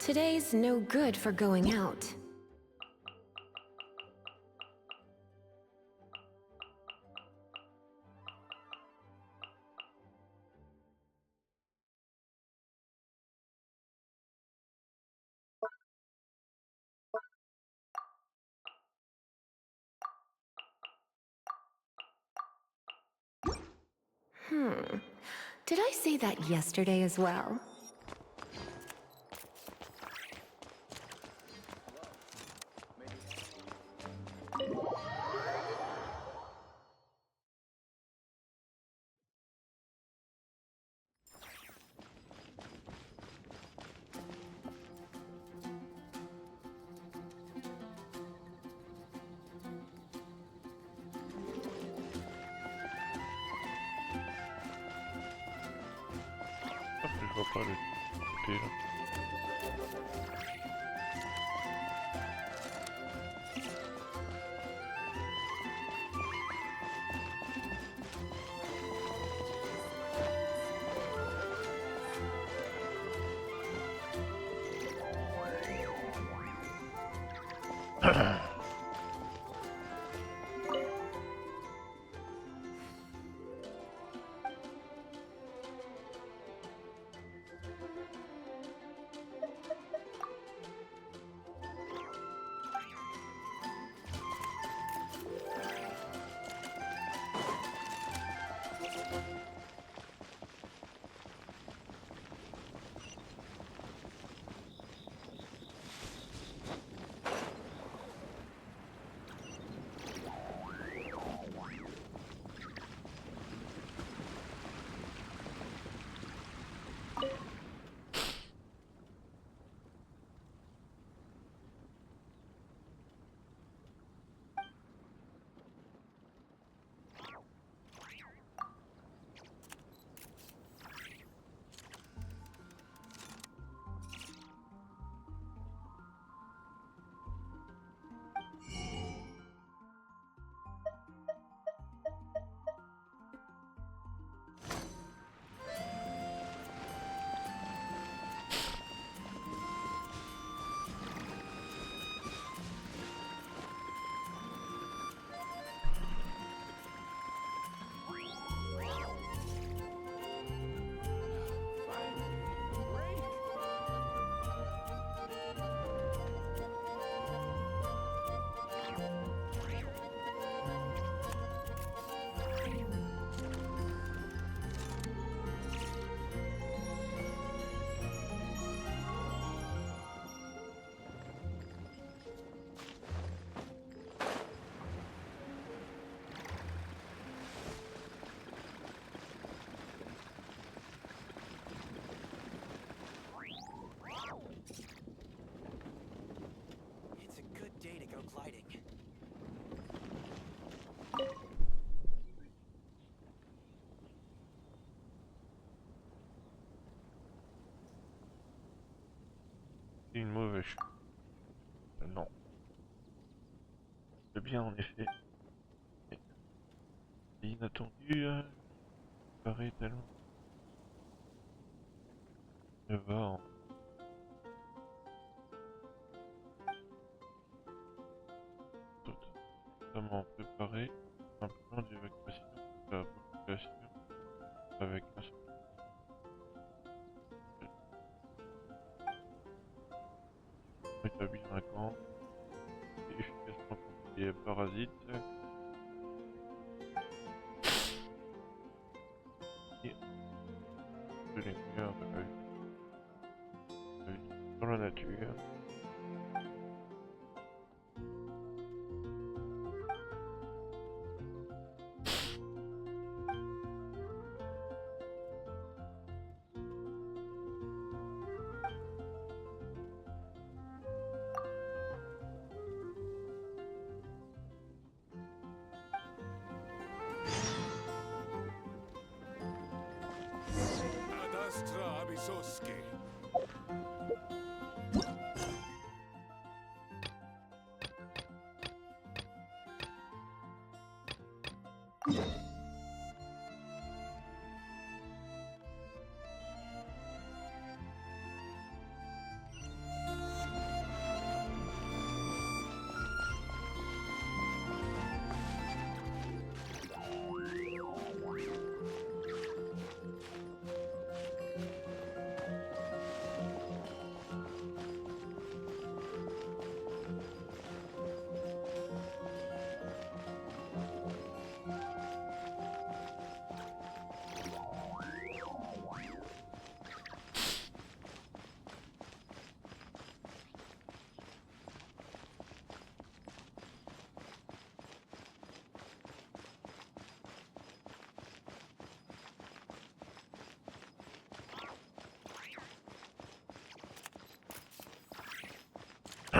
Today's no good for going out. Did I say that yesterday as well? Je vois pas le TP là. Gliding. C'est une mauvaise chose. Non. C'est bien en effet. Mais c'est inattendu. Ça paraît tellement. Ça va en. Totalement préparé. Un plan d'évacuation de la population avec un seul. Établir un camp et efficacement contre les parasites. Et de l'inclure dans la nature.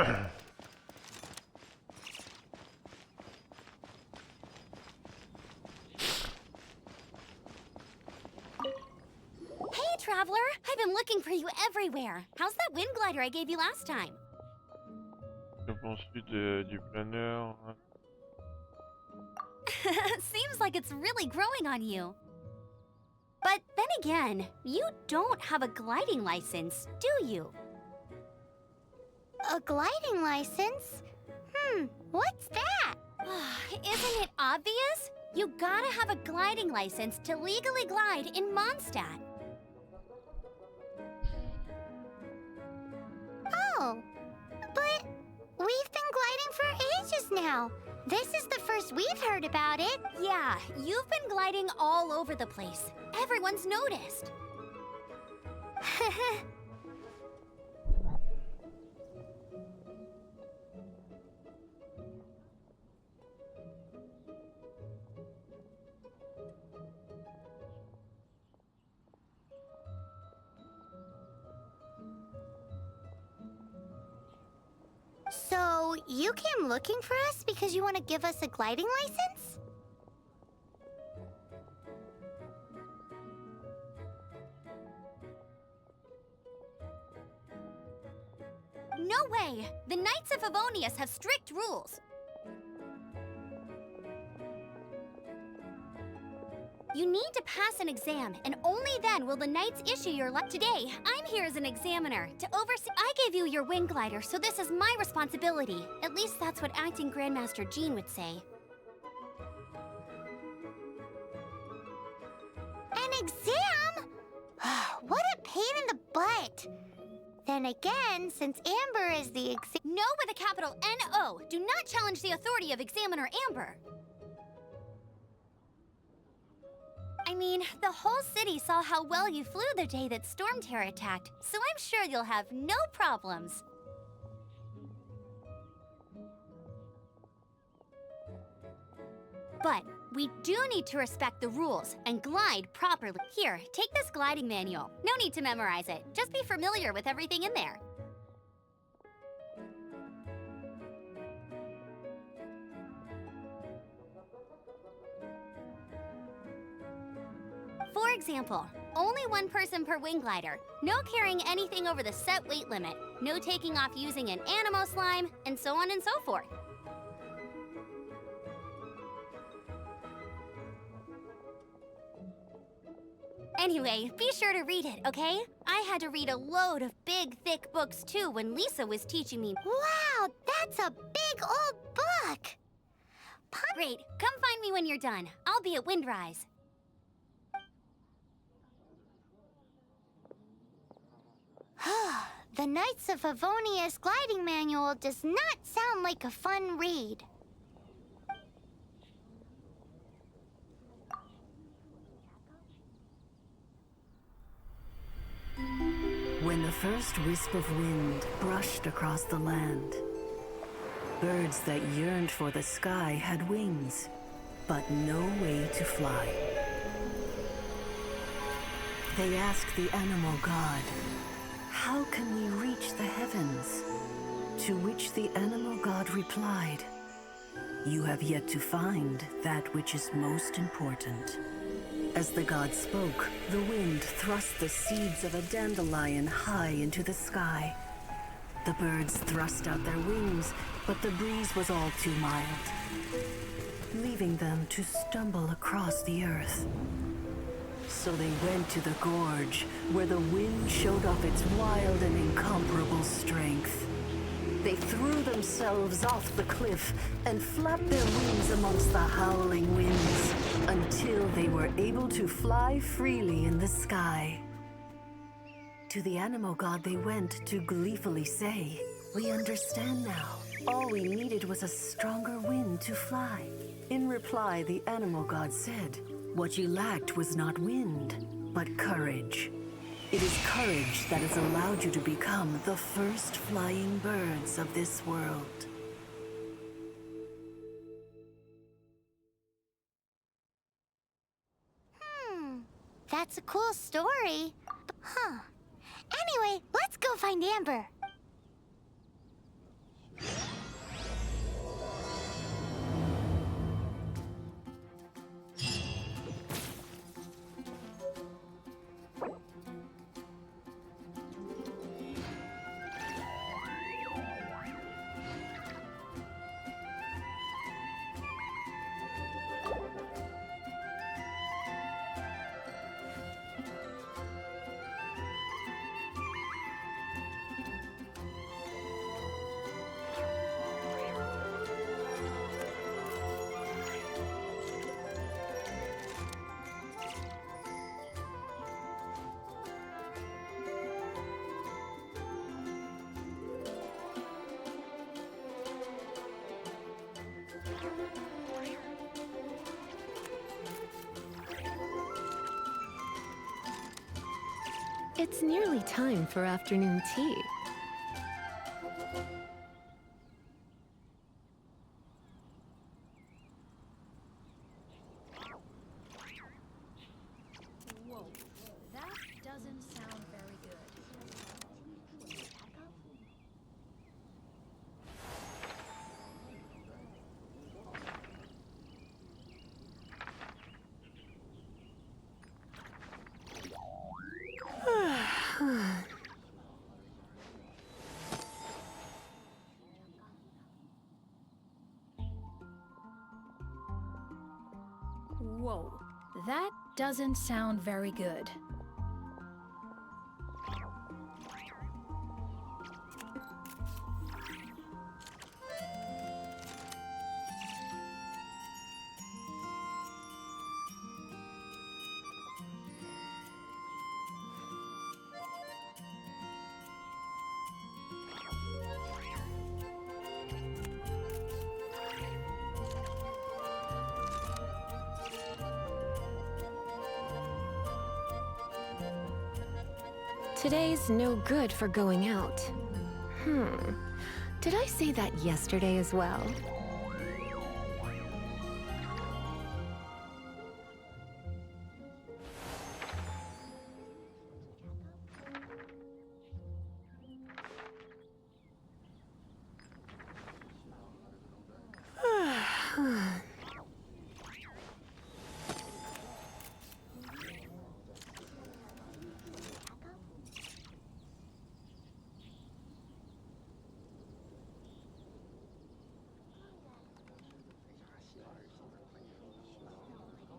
Hey, Traveler! I've been looking for you everywhere. How's that wind glider I gave you last time? Que penses-tu du planeur? Seems like it's really growing on you. But then again, you don't have a gliding license, do you? A gliding license? What's that? Isn't it obvious? You gotta have a gliding license to legally glide in Mondstadt. Oh, but we've been gliding for ages now. This is the first we've heard about it. Yeah, you've been gliding all over the place. Everyone's noticed. So, you came looking for us because you want to give us a gliding license? No way! The Knights of Favonius have strict rules. You need to pass an exam, and only then will the Knights issue your Today, I'm here as an examiner to oversee. I gave you your wind glider, so this is my responsibility. At least that's what acting Grandmaster Jean would say. An exam? What a pain in the butt. Then again, since Amber is the No with a capital N-O. Do not challenge the authority of Examiner Amber. I mean, the whole city saw how well you flew the day that Storm Terror attacked, so I'm sure you'll have no problems. But we do need to respect the rules and glide properly. Here, take this gliding manual. No need to memorize it. Just be familiar with everything in there. For example, only one person per wing glider, no carrying anything over the set weight limit, no taking off using an animo slime, and so on and so forth. Anyway, be sure to read it, okay? I had to read a load of big, thick books too when Lisa was teaching me. Wow, that's a big old book! Great, come find me when you're done. I'll be at Windrise. The Knights of Favonius gliding manual does not sound like a fun read. When the first wisp of wind brushed across the land, birds that yearned for the sky had wings, but no way to fly. They asked the animal god, "How can we reach the heavens?" To which the animal god replied, "You have yet to find that which is most important." As the god spoke, the wind thrust the seeds of a dandelion high into the sky. The birds thrust out their wings, but the breeze was all too mild, leaving them to stumble across the earth. So they went to the gorge, where the wind showed off its wild and incomparable strength. They threw themselves off the cliff and flapped their wings amongst the howling winds until they were able to fly freely in the sky. To the animal god they went to gleefully say, "We understand now. All we needed was a stronger wind to fly." In reply, the animal god said, "What you lacked was not wind, but courage. It is courage that has allowed you to become the first flying birds of this world." That's a cool story. Huh. Anyway, let's go find Amber. It's nearly time for afternoon tea. Whoa, that doesn't sound very good. Whoa, that doesn't sound very good. Today's no good for going out. Did I say that yesterday as well?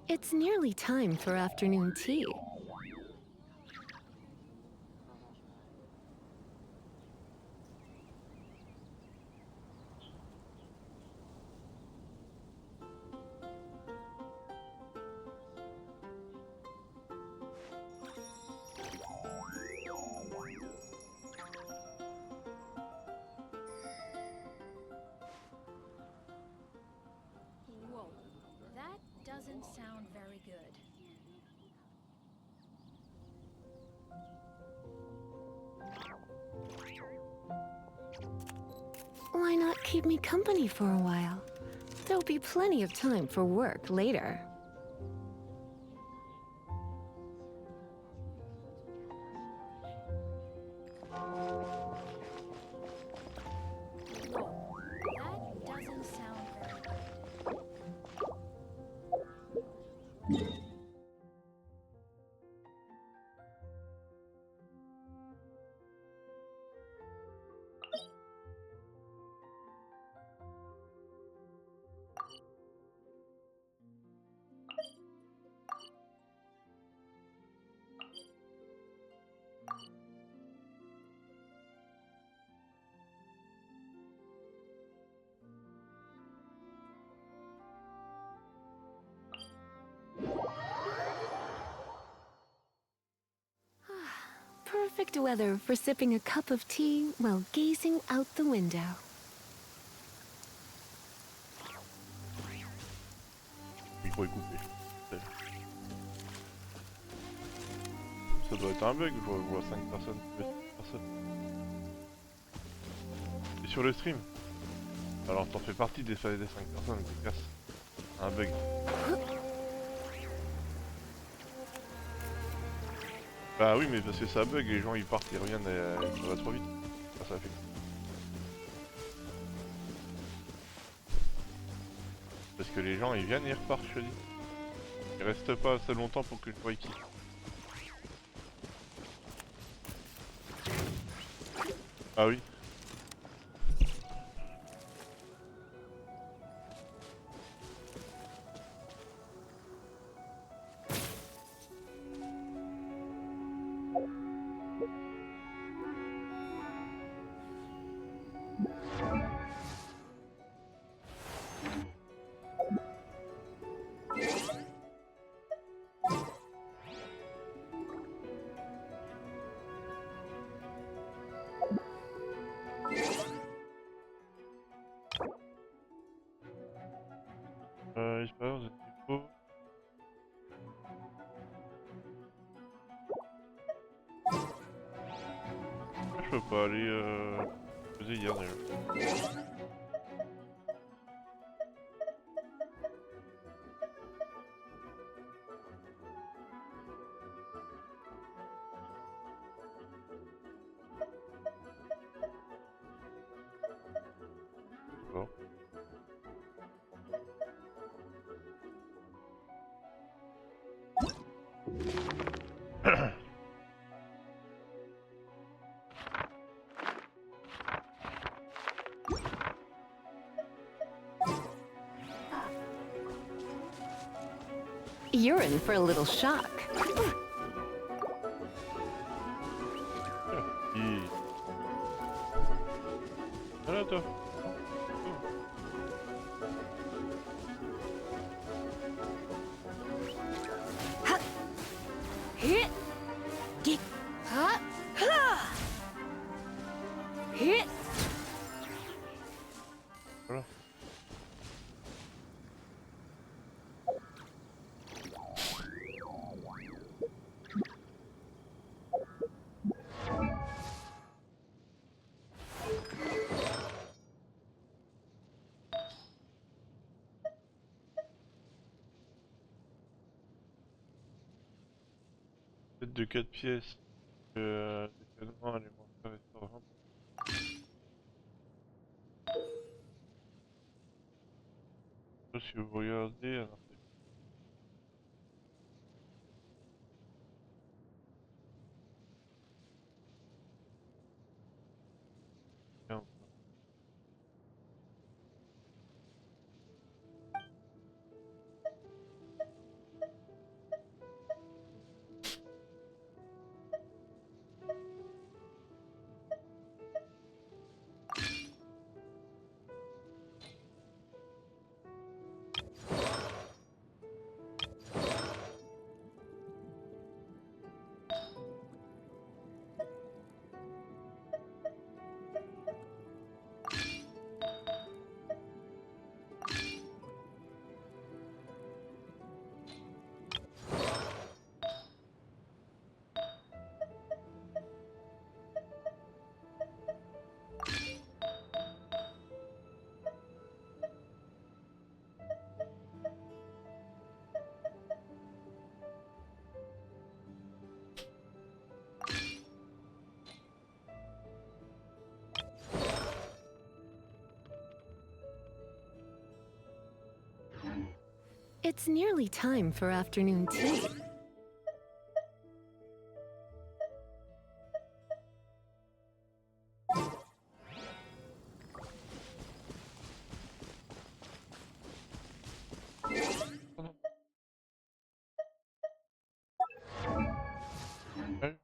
It's nearly time for afternoon tea. Whoa, that doesn't sound very good. Why not keep me company for a while? There'll be plenty of time for work later. Whoa, that doesn't sound very good. Perfect weather for sipping a cup of tea while gazing out the window. Le micro est coupé. Ça doit être un bug, je vois 5 personnes. Et sur le stream. Alors t'en fais partie des 5 personnes, t'es casse. Un bug. Bah oui mais parce que ça bug, les gens ils partent, ils reviennent et ça va trop vite. Ça fait. Parce que les gens ils viennent et ils repartent, je te dis. Ils restent pas assez longtemps pour que je vois qui. Ah oui. peux pas aller poser hier d'ailleurs. Bon. You're in for a little shock. Et... Voilà toi. Hit. Get. Ha. Ha. Hit. Voilà. De 4 pièces. L'événement alimentaire restaurant. Si vous regardez, alors c'est bien. It's nearly time for afternoon tea. Ouais.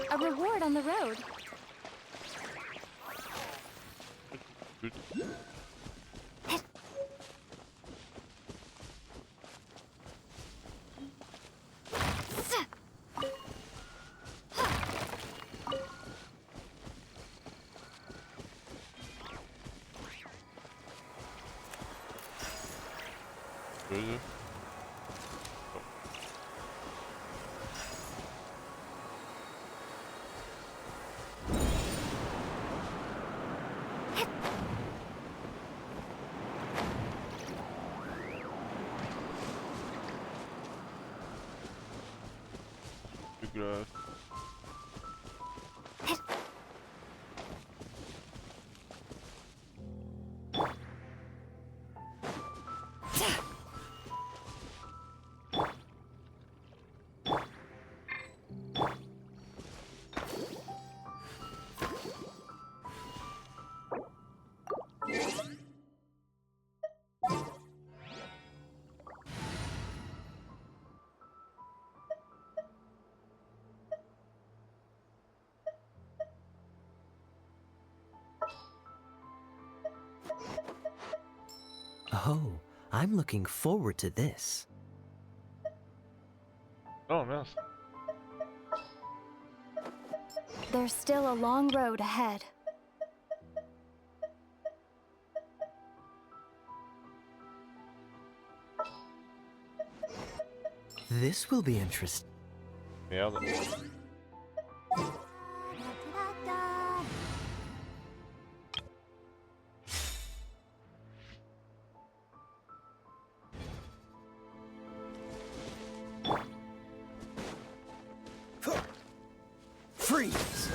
A reward on the road. Gut. Böse. Glace. Oh, I'm looking forward to this. Oh mince. There's still a long road ahead. This will be interesting. Merde. Freeze!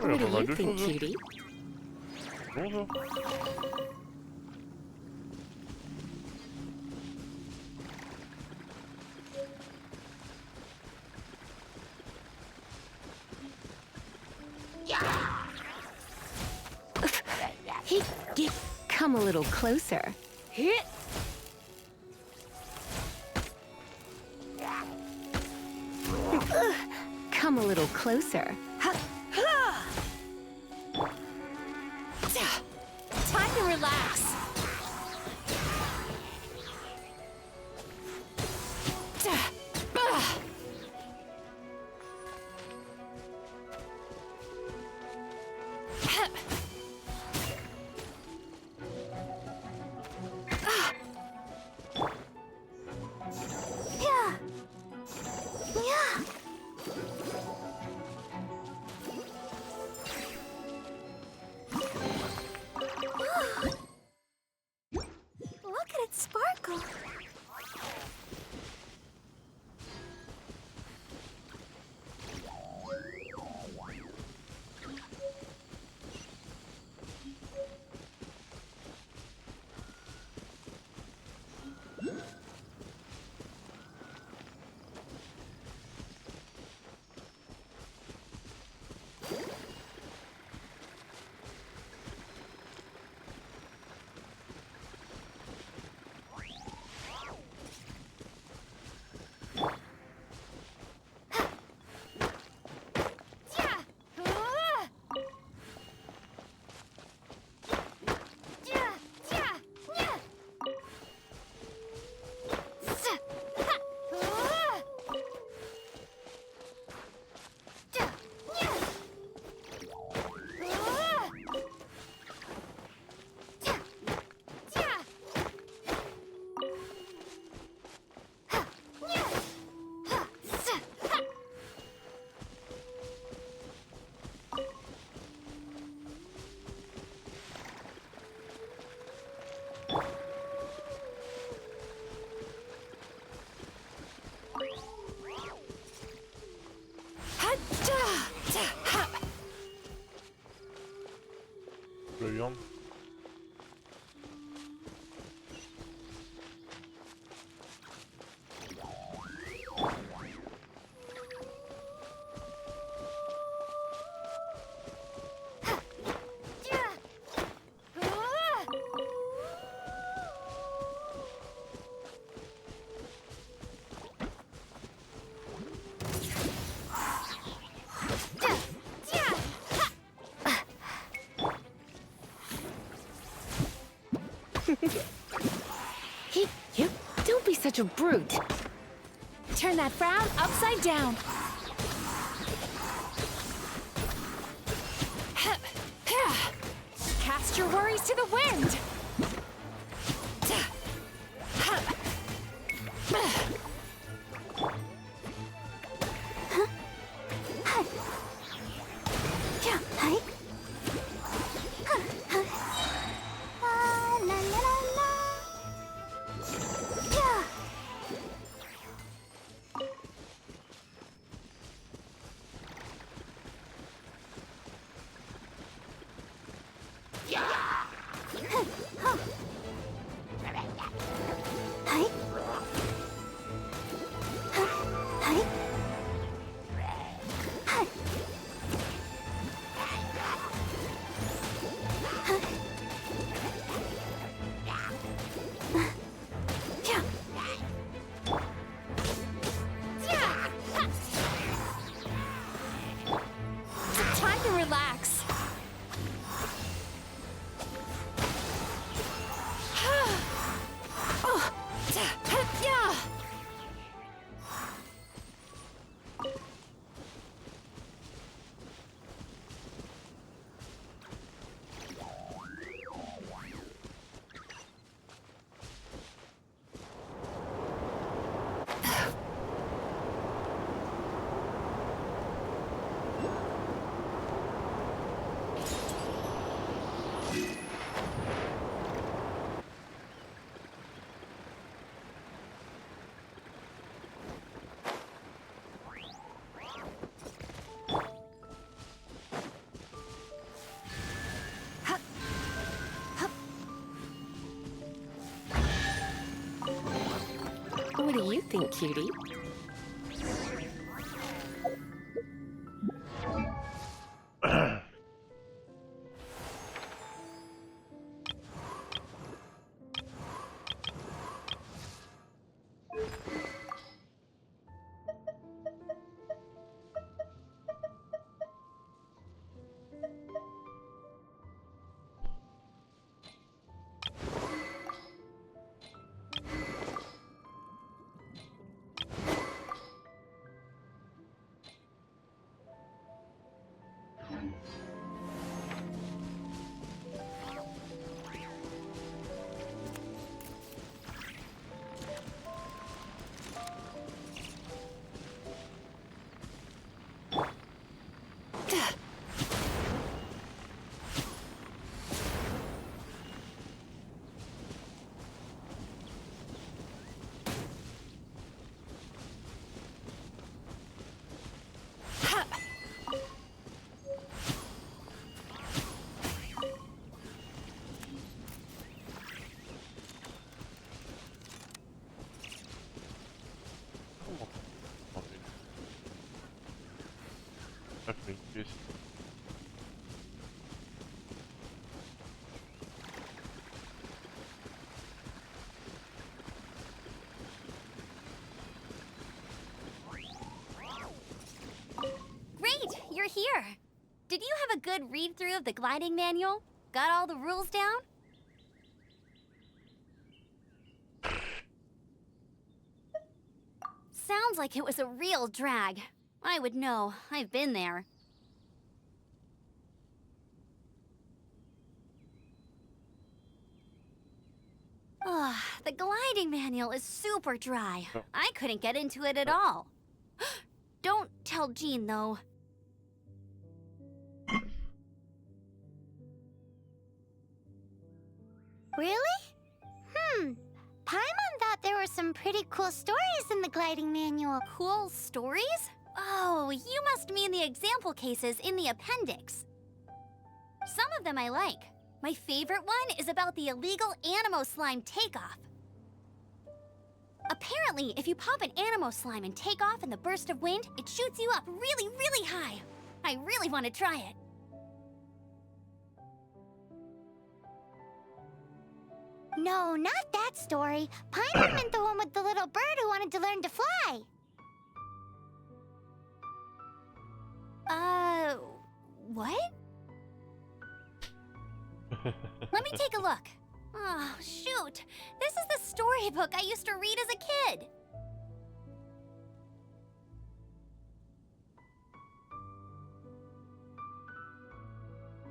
What do pas mal you de think, choses, hein. cutie? Bonjour. Come a little closer. Come a little closer. Time to relax. Yep, don't be such a brute. Turn that frown upside down. Cast your worries to the wind. La, la, la, la. Yeah. Hi. Hi. Yeah. Time to relax. Yeah. What do you think, cutie? Definitely just Great, you're here. Did you have a good read-through of the gliding manual? Got all the rules down? Sounds like it was a real drag. I would know. I've been there. The gliding manual is super dry. I couldn't get into it at all. Don't tell Jean, though. Really? Paimon thought there were some pretty cool stories in the gliding manual. Cool stories? Oh, you must mean the example cases in the appendix. Some of them I like. My favorite one is about the illegal Animo Slime takeoff. Apparently, if you pop an Animo Slime and take off in the burst of wind, it shoots you up really, really high. I really want to try it. No, not that story. Paimon meant the one with the little bird who wanted to learn to fly. What? Let me take a look. Oh, shoot! This is the storybook I used to read as a kid!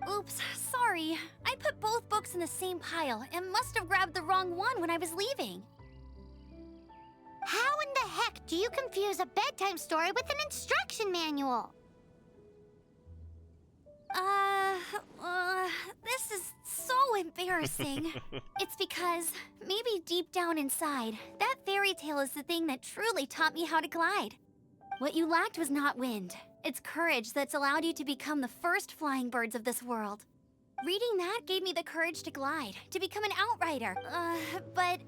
Oops, sorry. I put both books in the same pile and must have grabbed the wrong one when I was leaving. How in the heck do you confuse a bedtime story with an instruction manual? This is so embarrassing. It's because, maybe deep down inside, that fairy tale is the thing that truly taught me how to glide. What you lacked was not wind. It's courage that's allowed you to become the first flying birds of this world. Reading that gave me the courage to glide, to become an outrider. But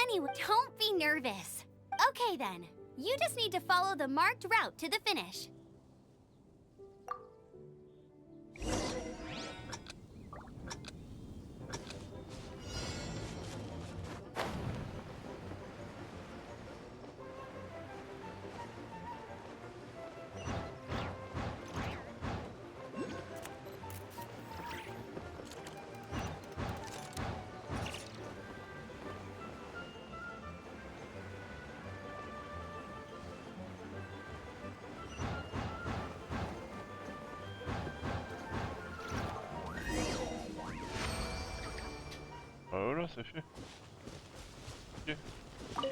anyway, don't be nervous. Okay then, you just need to follow the marked route to the finish. Voilà, c'est fait. Ok.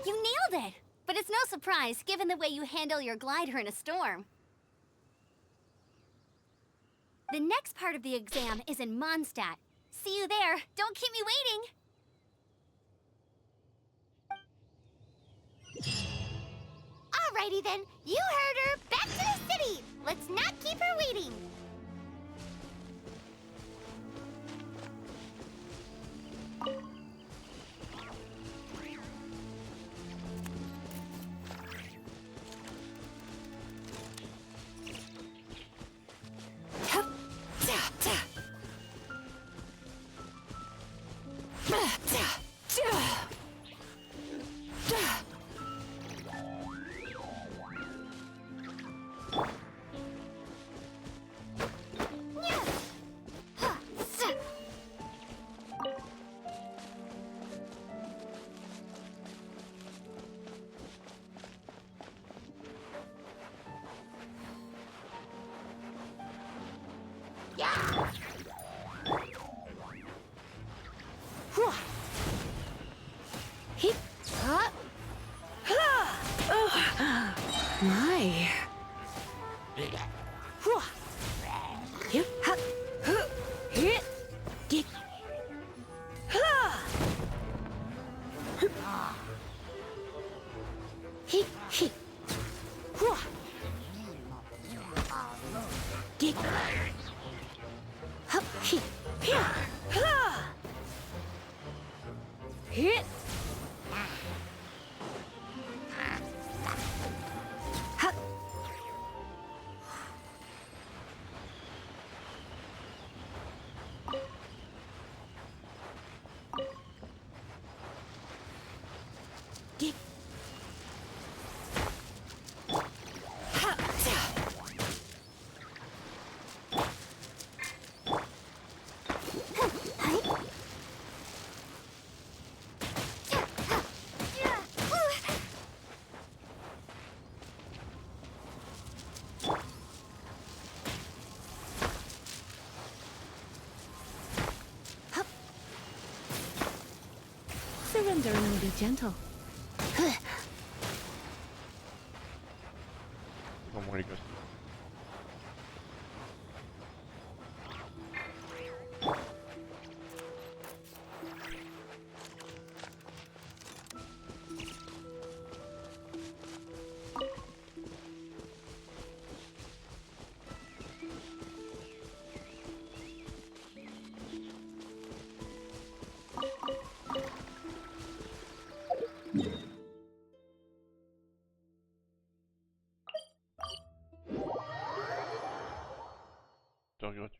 You nailed it! But it's no surprise, given the way you handle your glider in a storm. The next part of the exam is in Mondstadt. See you there. Don't keep me waiting. Alrighty then, you heard her. Back to the city. Let's not keep her waiting. My. Surrender and be gentle. Comment les gosses. Te regrette.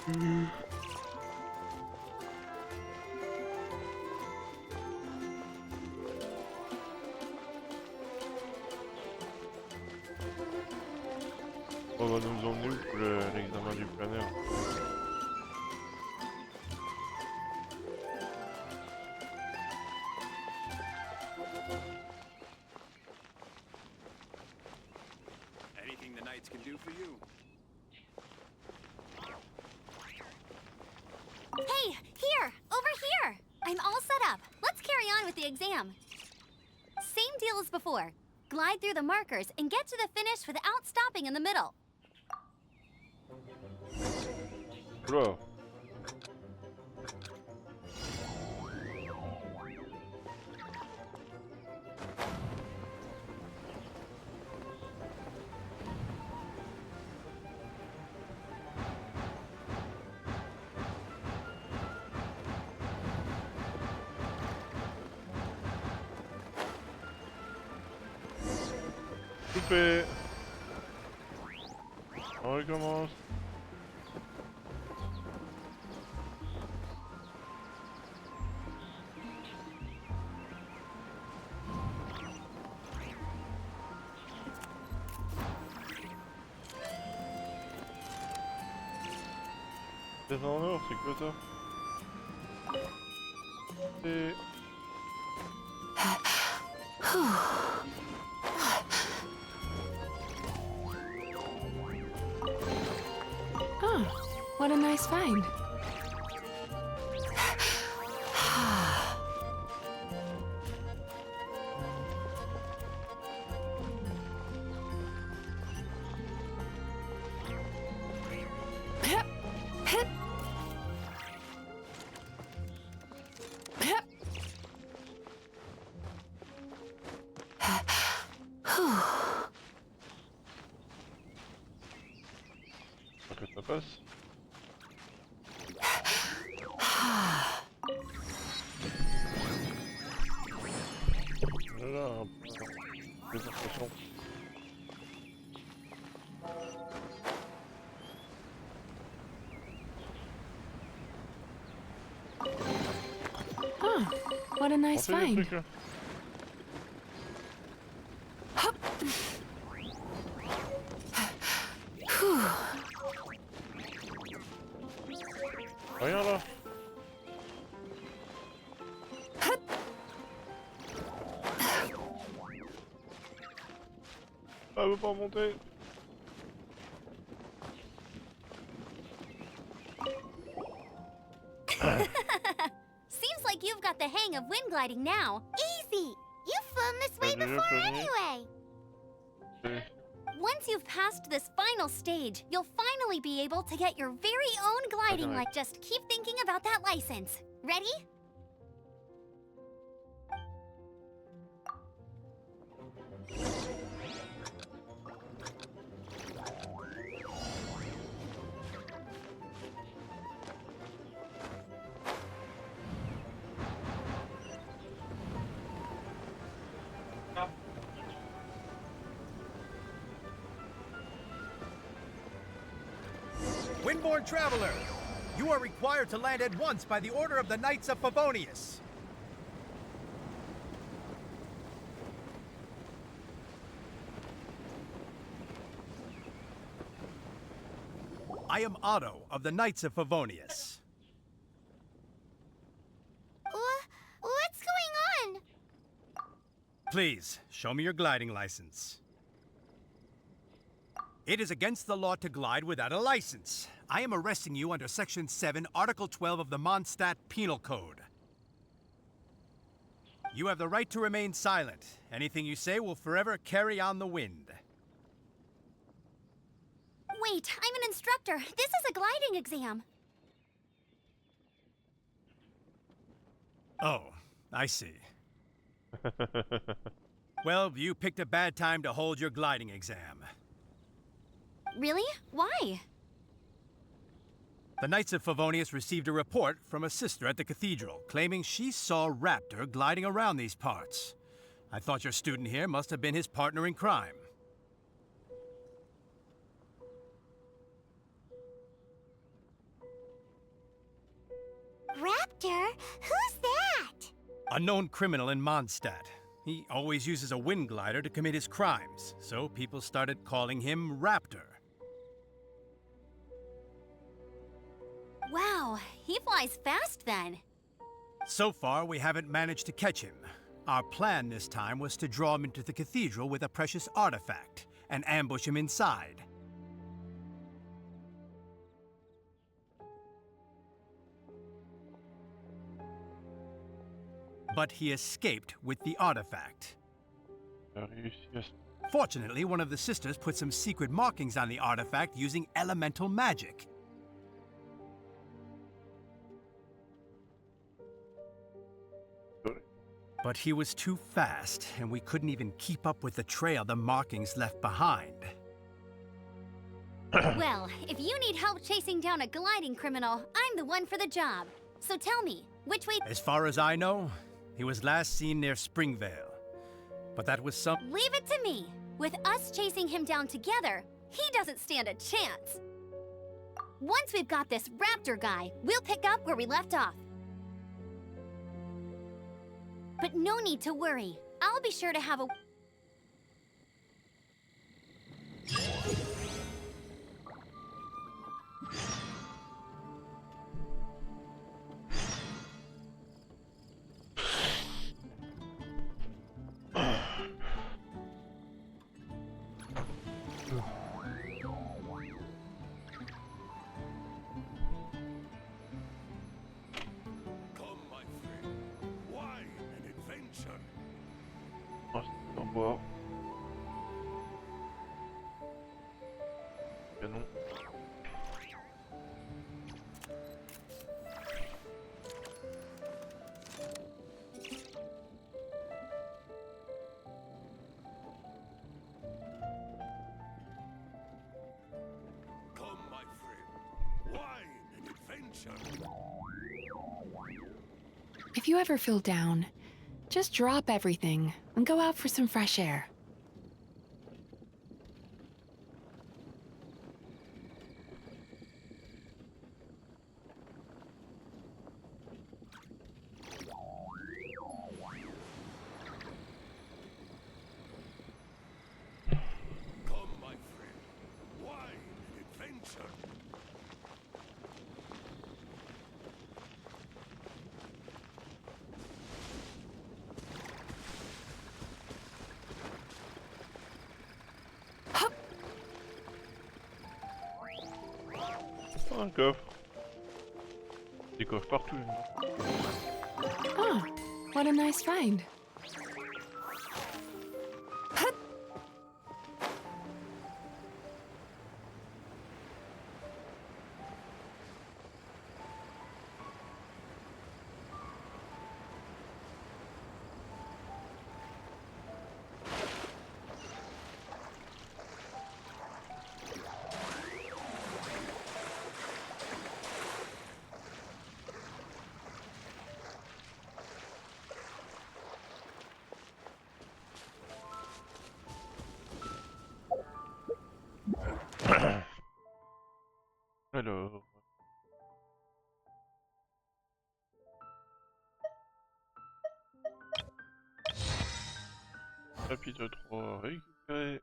On va nous emmener où pour l'examen du planeur? Anything the Knights can do for you. Hey, here! Over here! I'm all set up. Let's carry on with the exam. Same deal as before. Glide through the markers and get to the finish without stopping in the middle. Oula. Coupé. On recommence. C'est en or, c'est quoi ça? C'est... Oh, what a nice find. Que ça passe. Voilà, un peu de pression. Oh, what a On nice fait des find. trucs là. Rien là. Ah, elle veut pas monter. Seems like you've got the hang of wind gliding now. Easy! You've flown this way Déjà before connu. anyway! C'est- Once you've passed this final stage, you'll finally be able to get your very own gliding Okay. like just keep thinking about that license. Ready? Windborne traveler, you are required to land at once by the order of the Knights of Favonius. I am Otto of the Knights of Favonius. What's going on? Please, show me your gliding license. It is against the law to glide without a license. I am arresting you under Section 7, Article 12 of the Mondstadt Penal Code. You have the right to remain silent. Anything you say will forever carry on the wind. Wait, I'm an instructor. This is a gliding exam. Oh, I see. Well, you picked a bad time to hold your gliding exam. Really? Why? The Knights of Favonius received a report from a sister at the cathedral claiming she saw Raptor gliding around these parts. I thought your student here must have been his partner in crime. Raptor? Who's that? A known criminal in Mondstadt. He always uses a wind glider to commit his crimes, so people started calling him Raptor. Wow, he flies fast then. So far, we haven't managed to catch him. Our plan this time was to draw him into the cathedral with a precious artifact and ambush him inside. But he escaped with the artifact. Il a réussi à se... Fortunately, one of the sisters put some secret markings on the artifact using elemental magic. But he was too fast, and we couldn't even keep up with the trail the markings left behind. Well, if you need help chasing down a gliding criminal, I'm the one for the job. So tell me, which way... As far as I know, he was last seen near Springvale. But that was some... Leave it to me. With us chasing him down together, he doesn't stand a chance. Once we've got this raptor guy, we'll pick up where we left off. But no need to worry. I'll be sure to have a... Come, my friend. Why an adventure? Oh, c'est en bois. Canon. Come, my friend. Why an adventure? If you ever feel down, just drop everything and go out for some fresh air. Come, my friend. Why an adventure? Oh, un coffre. Des coffres partout. Oh, what a nice find. Alors... Chapitre 3, récupérer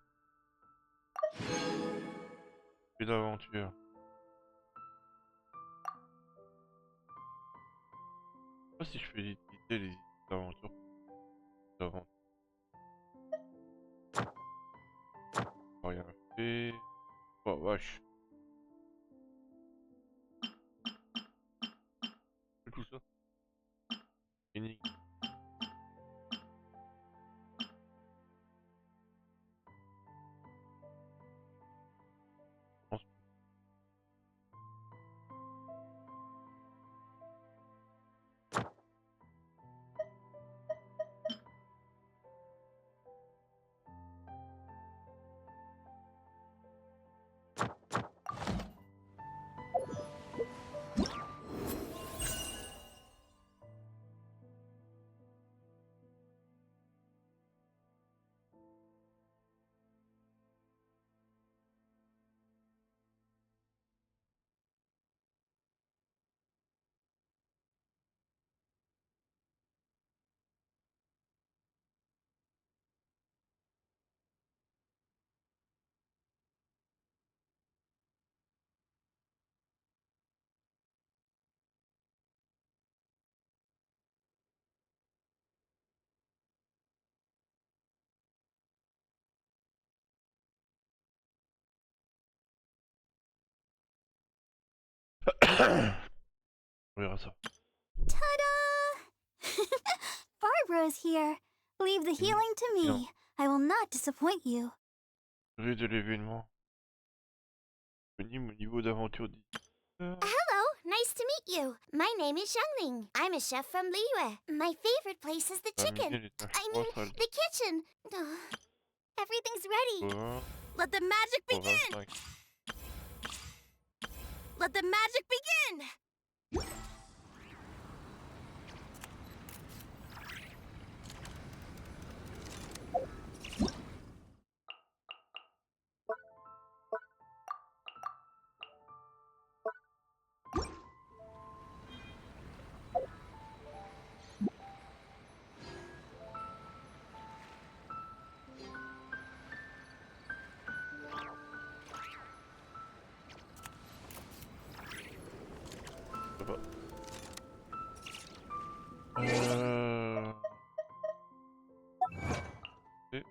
une aventure. Je sais pas si je peux éditer les aventures d'avant. Rien fait. Oh vache. C'est tout ça. Énigme. On verra ça. Ta-da! Barbara is here. Leave the healing to me. I will not disappoint you. Rue de l'événement. Disponible au niveau d'aventure 10. Hello, nice to meet you. My name is Xiangling. I'm a chef from Liyue. My favorite place is the chicken. The kitchen. Everything's ready. Let the magic begin! Let the magic begin! Ça va. Et...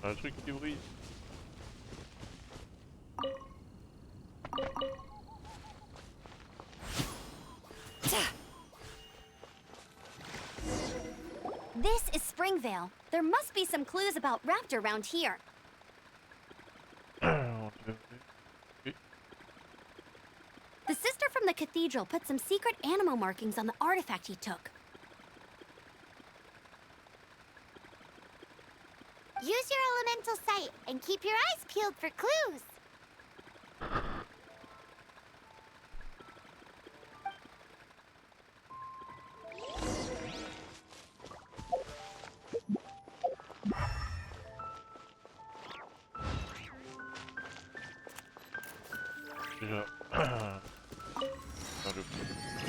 Un truc qui brille. This is Springvale. There must be some clues about Raptor around here. The sister from the cathedral put some secret animal markings on the artifact he took. Use your elemental sight and keep your eyes peeled for clues. Déjà, dans le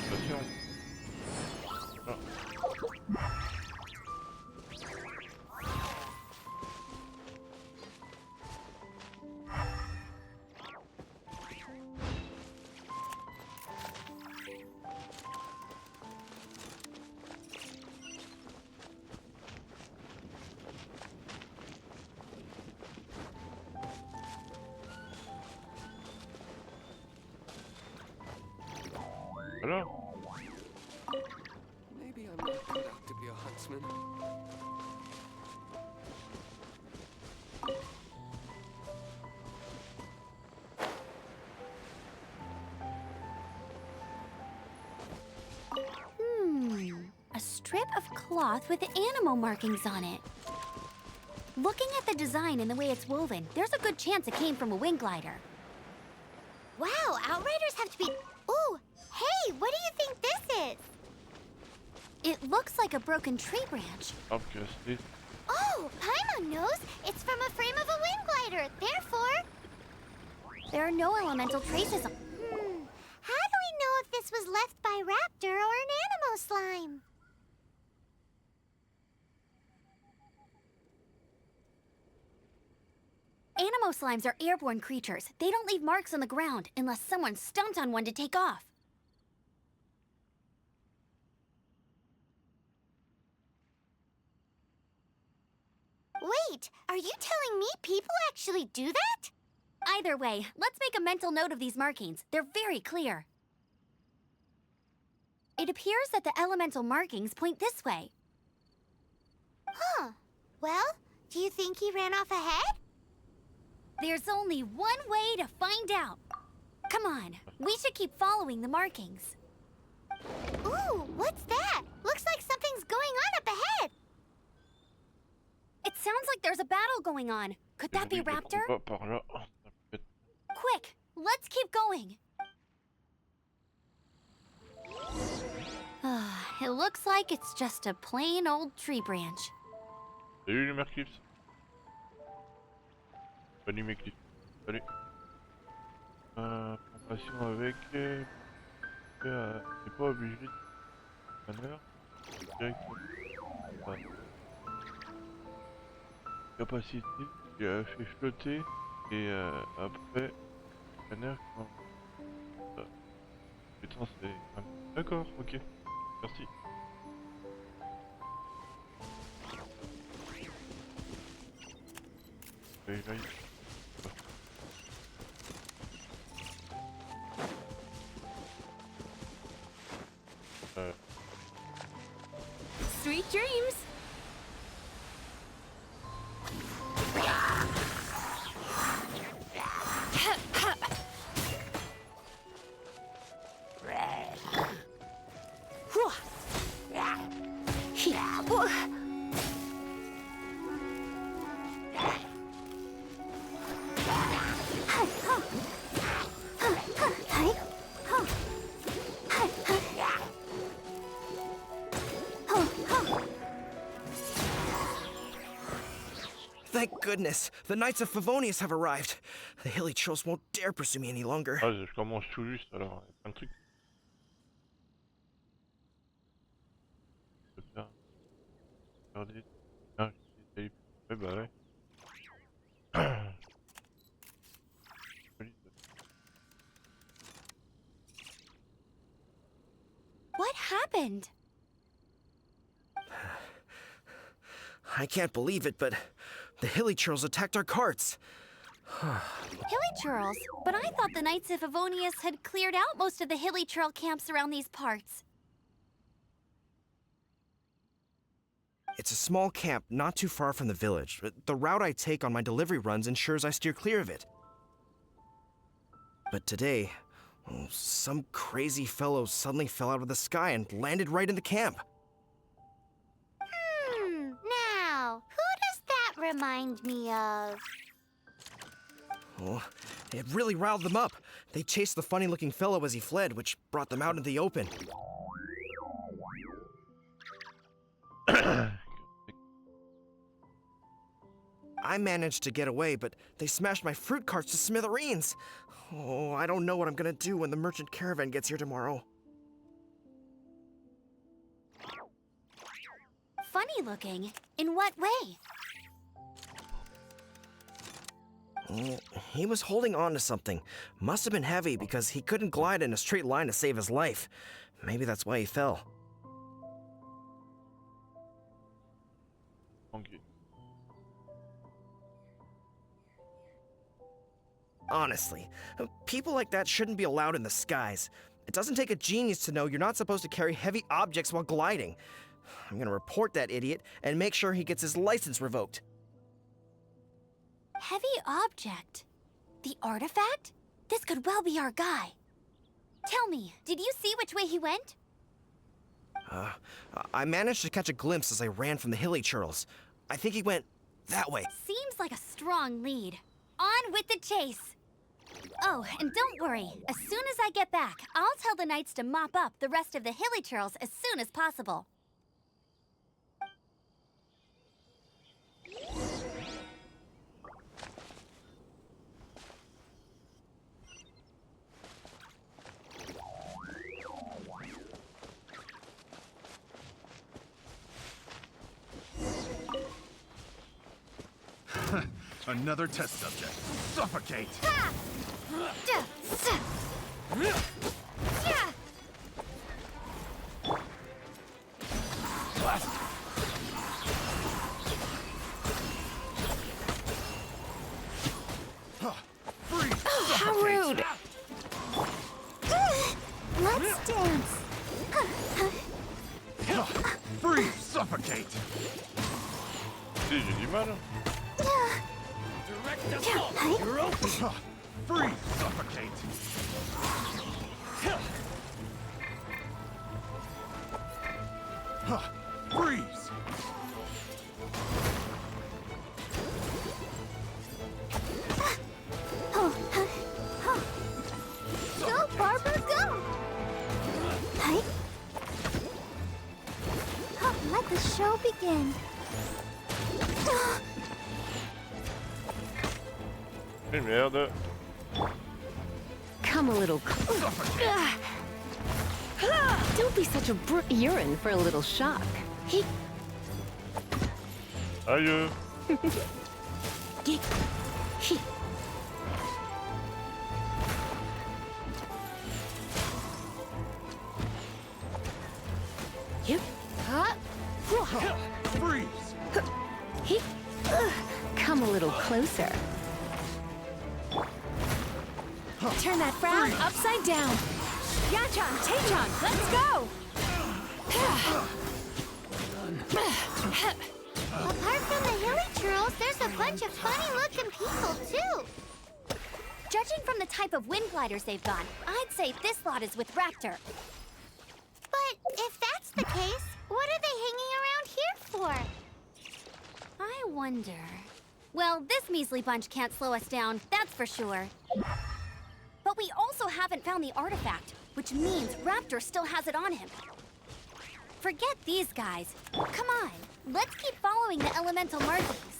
station. Alors, Maybe I'm not cut out to be a huntsman. A strip of cloth with animal markings on it. Looking at the design and the way it's woven, there's a good chance it came from a wing glider. Wow, Outriders have to be... Ooh, hey, what do you think this is? It looks like a broken tree branch. arbre cassé. Oh, Paimon knows. It's from a frame of a wing glider. Therefore... There are no elemental traces of... How do we know if this was left by Raptor or an animal slime? Animo slimes are airborne creatures. They don't leave marks on the ground unless someone stomped on one to take off. Wait, are you telling me people actually do that? Either way, let's make a mental note of these markings. They're very clear. It appears that the elemental markings point this way. Huh. Well, do you think he ran off ahead? There's only one way to find out. Come on, we should keep following the markings. Ooh, what's that? Looks like something's going on up ahead. It sounds like there's a battle going on. Could that be Raptor? Quick, let's keep going. It looks like it's just a plain old tree branch. Salut les Merclips. Salut mes clips. Salut. Formation avec... c'est pas obligé de... Banner. Directement. Capacité qui a fait flotter et après banner quand... Putain c'est... D'accord, ok. Merci. Là, Sweet dreams! Thank goodness, the Knights of Favonius have arrived. The hilly trolls won't dare pursue me any longer. ah, je commence tout juste alors, il y a plein de trucs. Je peux faire... Regardez... Ah, j'ai des... Ouais bah ouais. What happened? I can't believe it, but the hilly trolls attacked our carts. Hilly churls? But I thought the Knights of Favonius had cleared out most of the hilly churl camps around these parts. It's a small camp not too far from the village. The route I take on my delivery runs ensures I steer clear of it. But today, some crazy fellow suddenly fell out of the sky and landed right in the camp. Now, who does that remind me of? Oh, it really riled them up. They chased the funny-looking fellow as he fled, which brought them out into the open. I managed to get away, but they smashed my fruit carts to smithereens. Oh, I don't know what I'm gonna do when the merchant caravan gets here tomorrow. Funny looking? In what way? Oh, he was holding on to something. Must have been heavy because he couldn't glide in a straight line to save his life. Maybe that's why he fell. Okay. Honestly, people like that shouldn't be allowed in the skies. It doesn't take a genius to know you're not supposed to carry heavy objects while gliding. I'm gonna report that idiot and make sure he gets his license revoked. Heavy object? The artifact? This could well be our guy. Tell me, did you see which way he went? I managed to catch a glimpse as I ran from the hilly churls. I think he went that way. Seems like a strong lead. On with the chase. Oh, and don't worry. As soon as I get back, I'll tell the knights to mop up the rest of the hilly churls as soon as possible. Another test subject. Suffocate! Freeze! How rude! Let's dance. Freeze! Suffocate! Si, j'ai du mal. Direct assault! You're open! Freeze! Suffocate! Freeze! Go, Barbara, go! Hi. Let the show begin. Mais merde. Come a little Don't be such a You're in for a little shock. Aïe. Freeze! Come a little closer. Turn that frown upside down. Yachan, Taechan, let's go! Apart from the hilly trolls, there's a bunch of funny-looking people, too. Judging from the type of wind gliders they've got, I'd say this lot is with Raptor. But if that's the case, what are they hanging around here for? I wonder... Well, this measly bunch can't slow us down, that's for sure. But we also haven't found the artifact, which means Raptor still has it on him. Forget these guys. Come on, let's keep following the elemental markings.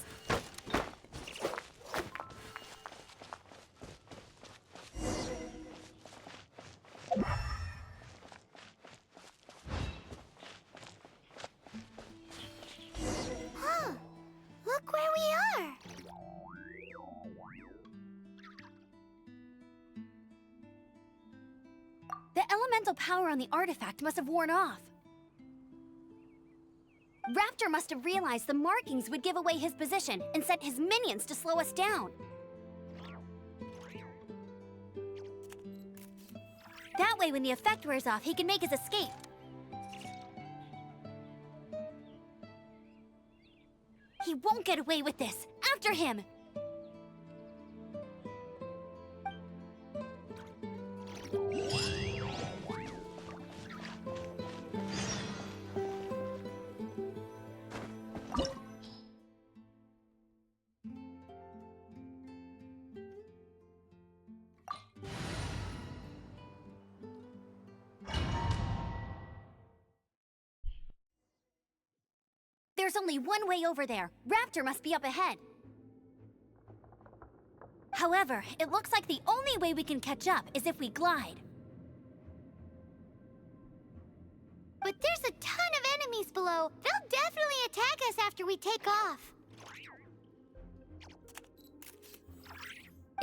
Huh. Look where we are. The elemental power on the artifact must have worn off. Raptor must have realized the markings would give away his position and sent his minions to slow us down. That way, when the effect wears off, he can make his escape. He won't get away with this. After him! There's only one way over there. Raptor must be up ahead. However, it looks like the only way we can catch up is if we glide. But there's a ton of enemies below. They'll definitely attack us after we take off.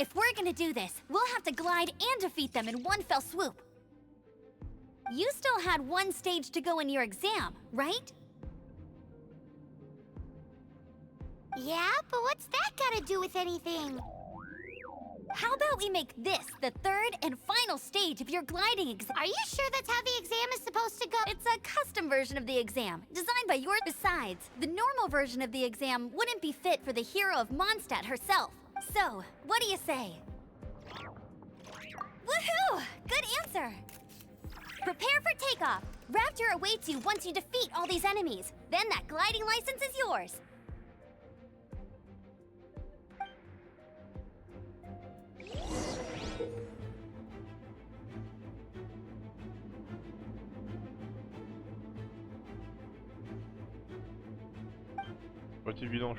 If we're gonna do this, we'll have to glide and defeat them in one fell swoop. You still had one stage to go in your exam, right? Yeah, but what's that gotta do with anything? How about we make this the third and final stage of your gliding exam? Are you sure that's how the exam is supposed to go? It's a custom version of the exam, designed by yours. Besides, the normal version of the exam wouldn't be fit for the hero of Mondstadt herself. So, what do you say? Woohoo! Good answer! Prepare for takeoff. Raptor awaits you once you defeat all these enemies. Then that gliding license is yours. Pas évident.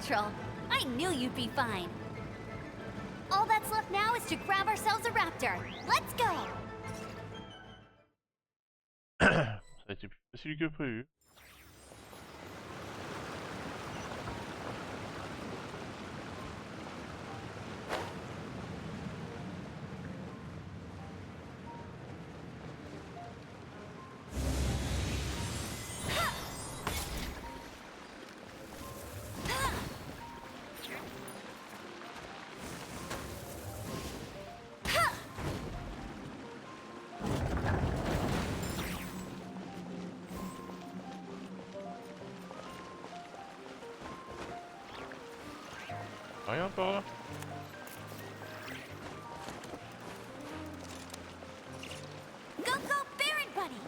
natural. I knew you'd be fine. All that's left now is to grab ourselves a raptor. Let's go! Ça a été plus facile que prévu. Rien par là. Go, go, Baron Bunny!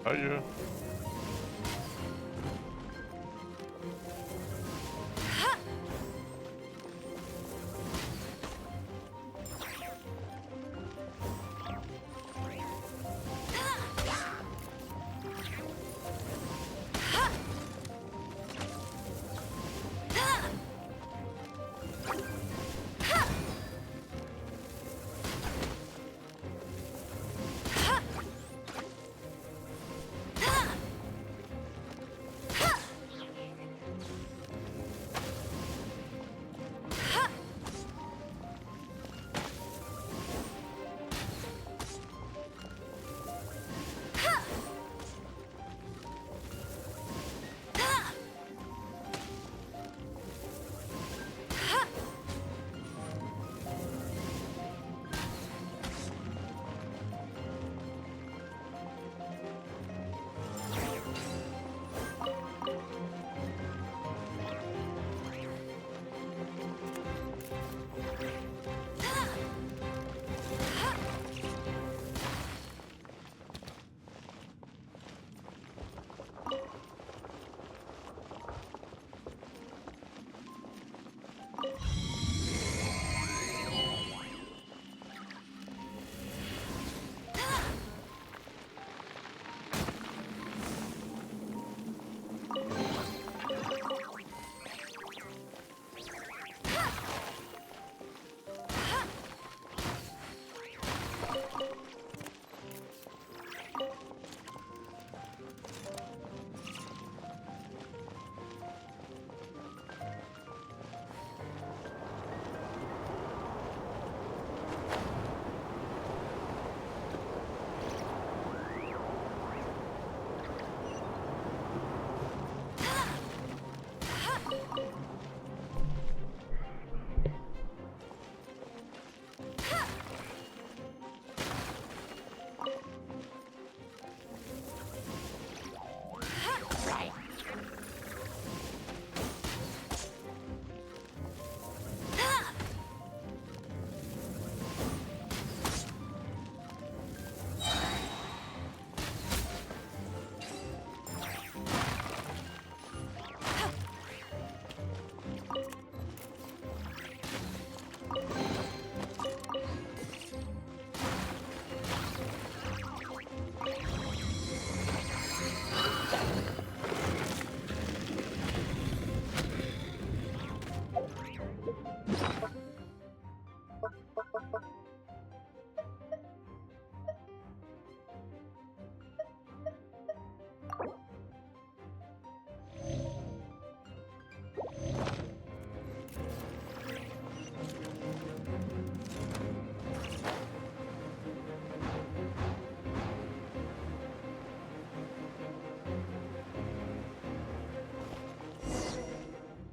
Aïe.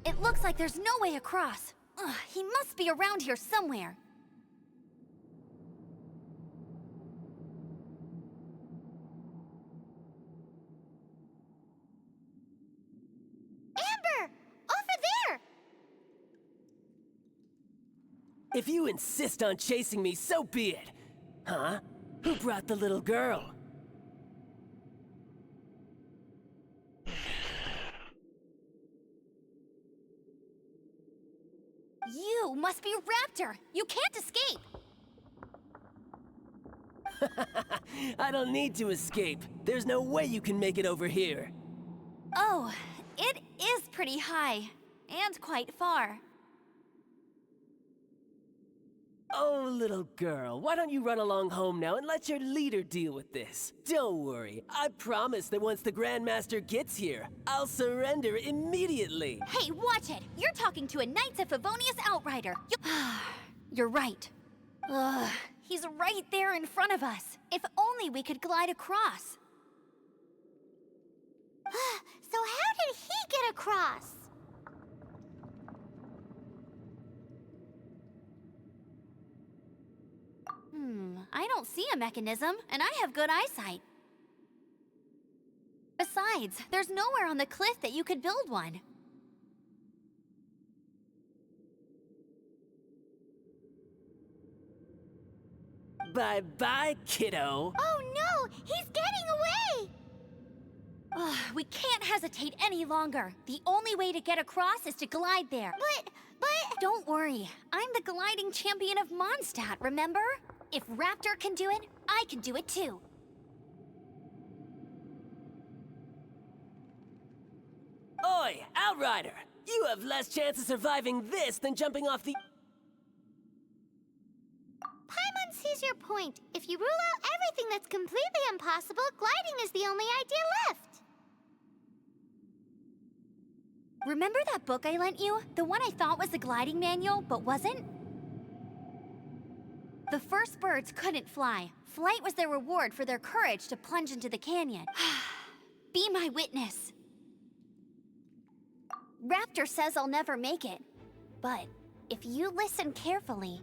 It looks like there's no way across. Ugh, he must be around here somewhere. Amber! Over there! If you insist on chasing me, so be it. Huh? Who brought the little girl? You must be Raptor! You can't escape! I don't need to escape. There's no way you can make it over here. Oh, it is pretty high. And quite far. Oh, little girl, why don't you run along home now and let your leader deal with this? Don't worry, I promise that once the Grandmaster gets here, I'll surrender immediately. Hey, watch it! You're talking to a Knights of Favonius outrider. You're right. Ugh, he's right there in front of us. If only we could glide across. So how did he get across? I don't see a mechanism, and I have good eyesight. Besides, there's nowhere on the cliff that you could build one. Bye-bye, kiddo. Oh no! He's getting away! Ugh, we can't hesitate any longer. The only way to get across is to glide there. But... Don't worry. I'm the gliding champion of Mondstadt, remember? If Raptor can do it, I can do it too. Oi, Outrider! You have less chance of surviving this than jumping off the... Paimon sees your point. If you rule out everything that's completely impossible, gliding is the only idea left. Remember that book I lent you? The one I thought was the gliding manual, but wasn't? The first birds couldn't fly. Flight was their reward for their courage to plunge into the canyon. Be my witness. Raptor says I'll never make it. But if you listen carefully...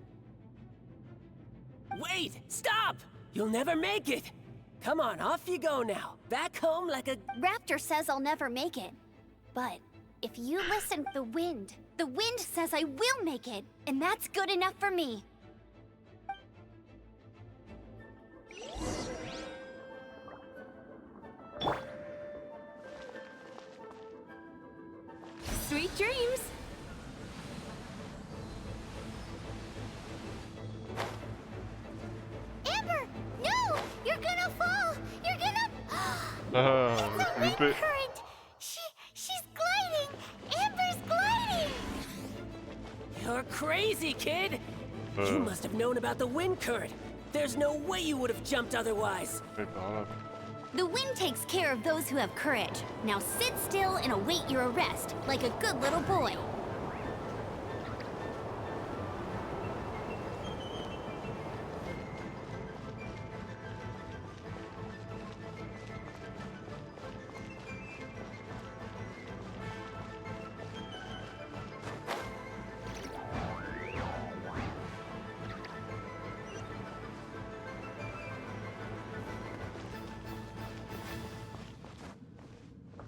Wait! Stop! You'll never make it! Come on, off you go now. Back home like a... Raptor says I'll never make it. But if you listen, the wind says I will make it. And that's good enough for me. Sweet dreams! Amber! No! You're gonna fall! You're gonna... Ah, It's a wind current! She's gliding! Amber's gliding! You're crazy, kid! You must have known about the wind current. There's no way you would have jumped otherwise. The wind takes care of those who have courage. Now sit still and await your arrest, like a good little boy.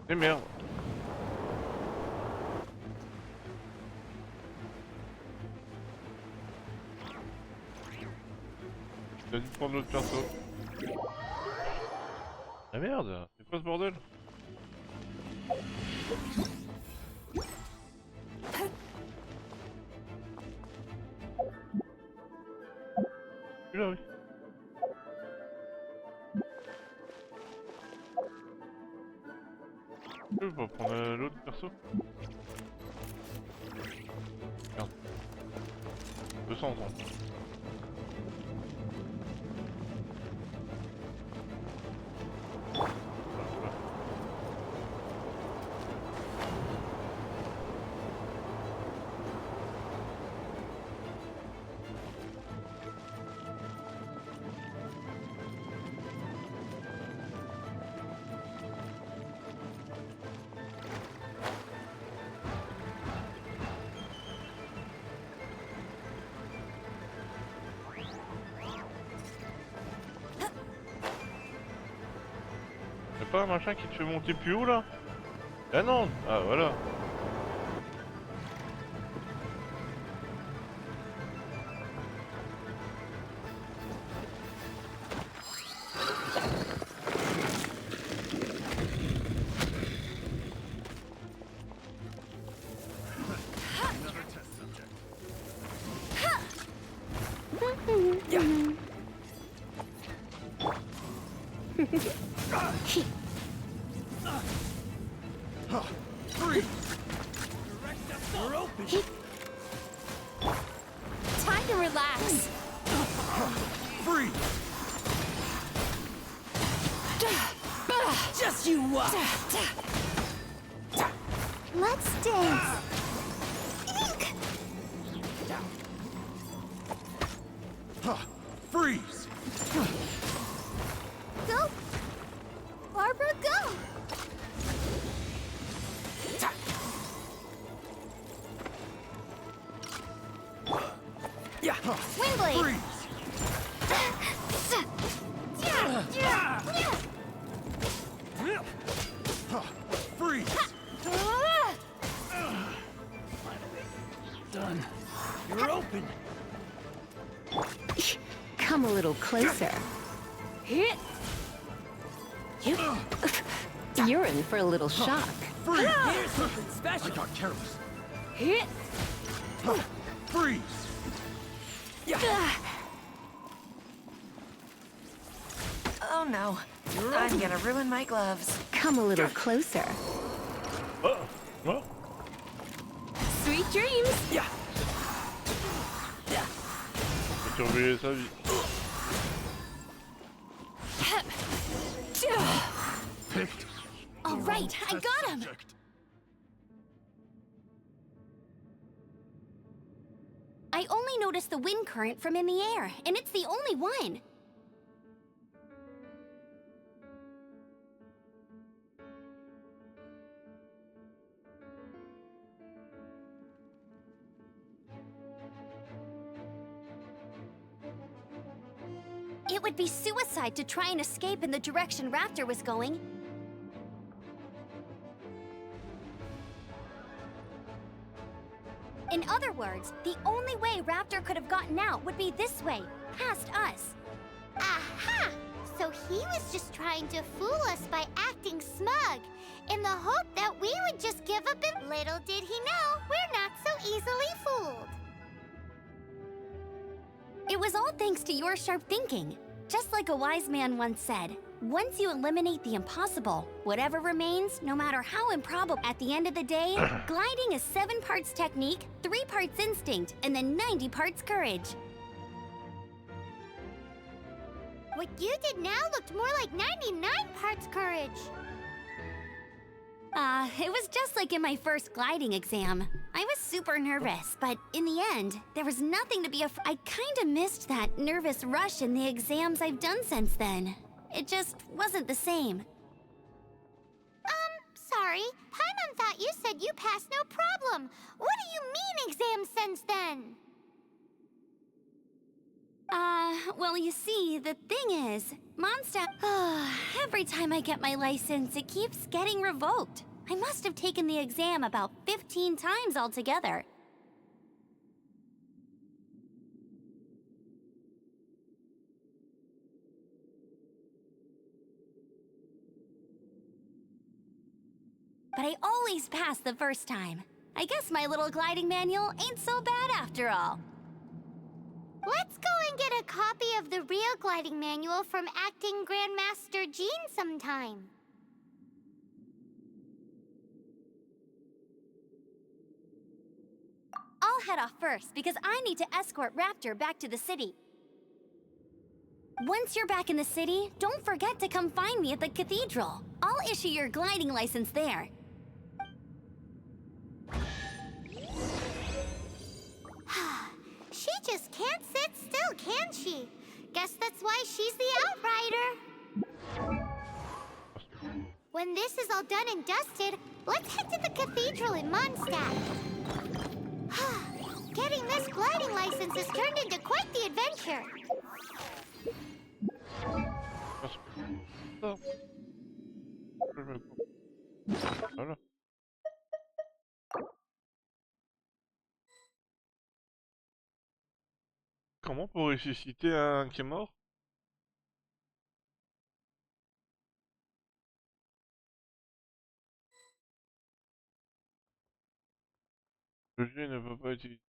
Et merde. T'as dû prendre l'autre perso. Ah merde, c'est quoi ce bordel? Là, oui. On va prendre l'autre perso. Merde. 200 ans. Y'a pas un machin qui te fait monter plus haut là? Ah non! Ah voilà! Time to relax. Free! Just you watch! Let's dance. Freeze! Go. Barbara, go. Windblade. Freeze! Freeze! Done. You're open. Come a little closer. You're in for a little shock. Freeze! Here's something I special. got careless. Freeze! Oh no, I'm gonna ruin my gloves. Come a little closer. Well, Sweet dreams. faut surveiller sa vie. Picked. All right, I got him. Subject. I only noticed the wind current from in the air, and it's the only one. It would be suicide to try and escape in the direction Raptor was going. In other words, the only way Raptor could have gotten out would be this way, past us. Aha! So he was just trying to fool us by acting smug, in the hope that we would just give up and little did he know, we're not so easily fooled. It was all thanks to your sharp thinking. Just like a wise man once said, once you eliminate the impossible, whatever remains, no matter how improbable, at the end of the day, gliding is 7 parts technique, 3 parts instinct, and then 90 parts courage. What you did now looked more like 99 parts courage. It was just like in my first gliding exam. I was super nervous, but in the end, there was nothing to be afraid. I kinda missed that nervous rush in the exams I've done since then. It just wasn't the same. Sorry. Paimon thought you said you passed no problem. What do you mean exam since then? Well, you see, the thing is, Mondstadt... every time I get my license, it keeps getting revoked. I must have taken the exam about 15 times altogether. But I always pass the first time. I guess my little gliding manual ain't so bad after all. Let's go and get a copy of the real gliding manual from Acting Grandmaster Jean sometime. I'll head off first because I need to escort Raptor back to the city. Once you're back in the city, don't forget to come find me at the cathedral. I'll issue your gliding license there. She just can't sit still, can she? Guess that's why she's the outrider. When this is all done and dusted, let's head to the cathedral in Mondstadt. Getting this gliding license has turned into quite the adventure. Voilà. Comment pour ressusciter un qui est mort? Le jeu ne peut pas utiliser.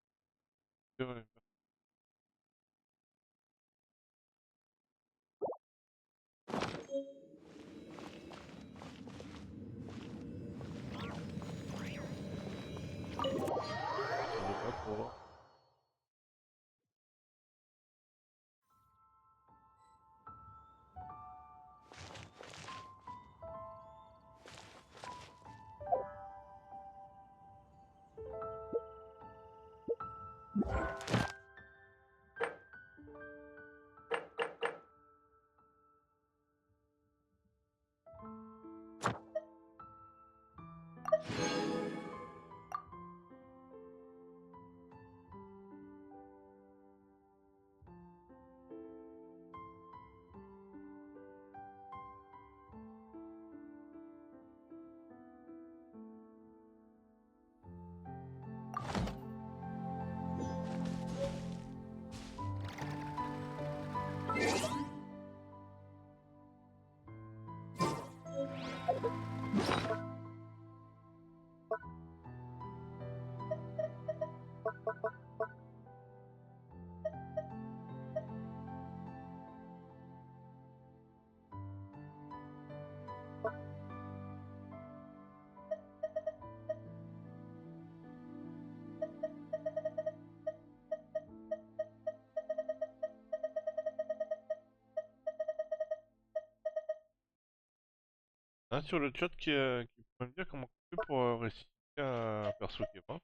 Un sur le chat qui peut me dire comment on fait pour ressusciter un perso qui est mort.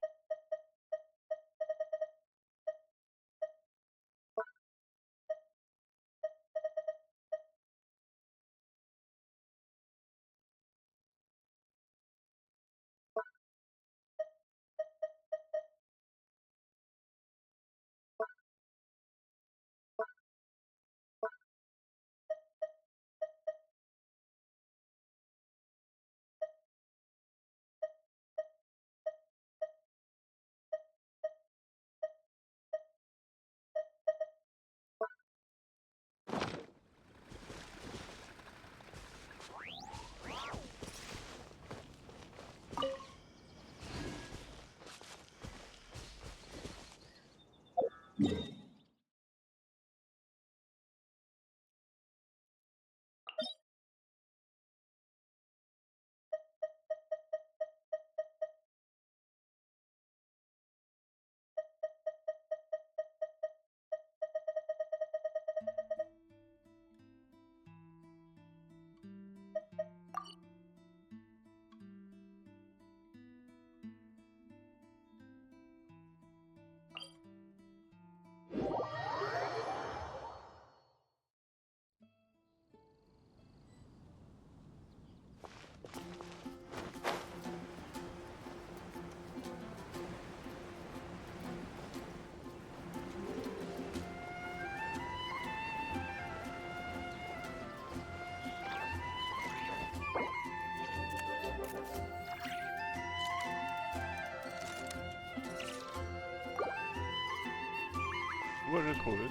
Ouais, j'ai trouvé.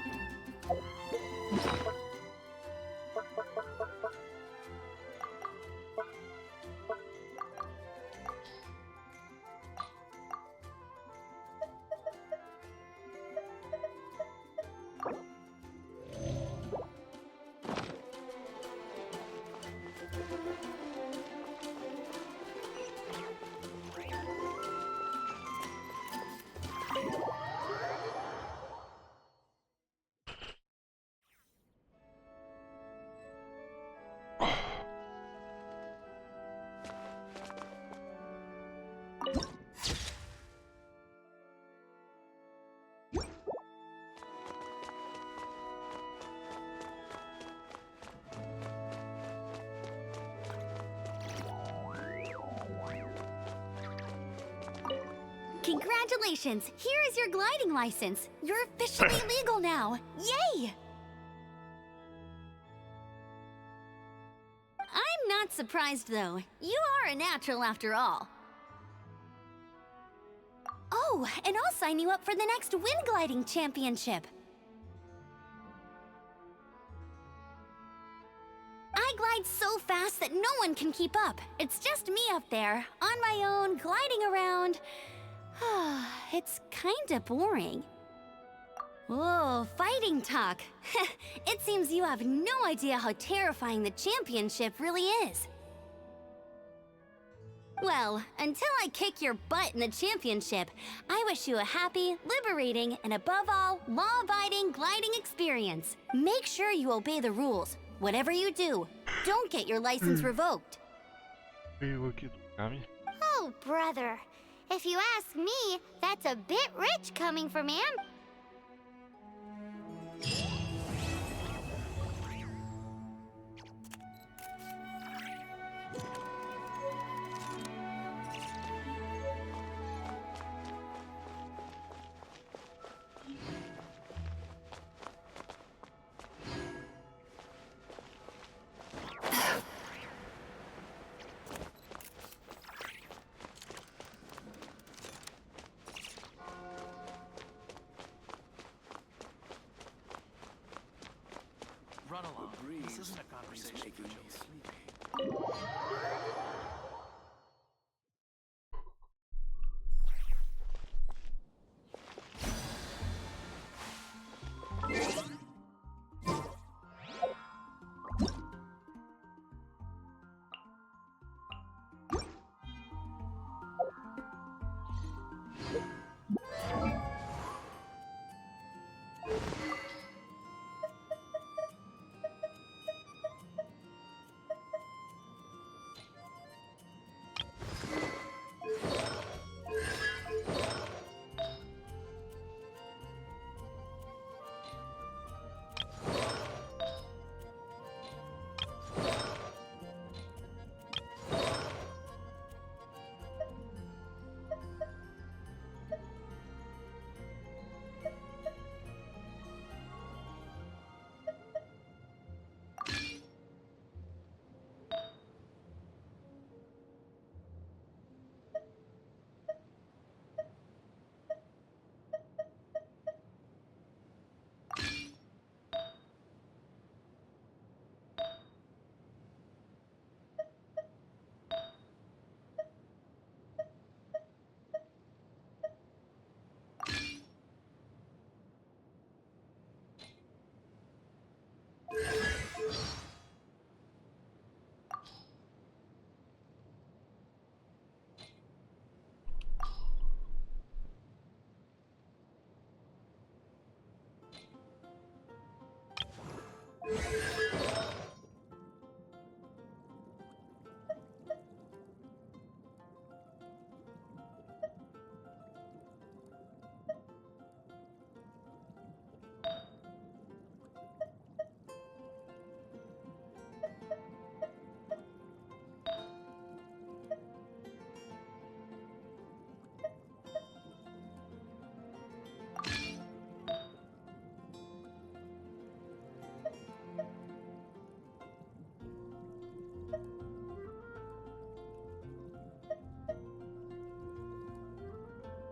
Congratulations! Here is your gliding license. You're officially legal now. Yay! I'm not surprised, though. You are a natural after all. Oh, and I'll sign you up for the next wind gliding championship. I glide so fast that no one can keep up. It's just me up there, on my own, gliding around. It's kinda boring. Whoa, fighting talk. It seems you have no idea how terrifying the championship really is. Well, until I kick your butt in the championship, I wish you a happy, liberating, and above all, law-abiding gliding experience. Make sure you obey the rules. Whatever you do, don't get your license revoked. Oh, brother. If you ask me, that's a bit rich coming from him. Run along. This isn't a conversation for children.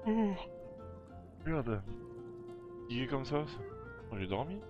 Oh, regarde. Il est comme ça. J'ai dormi.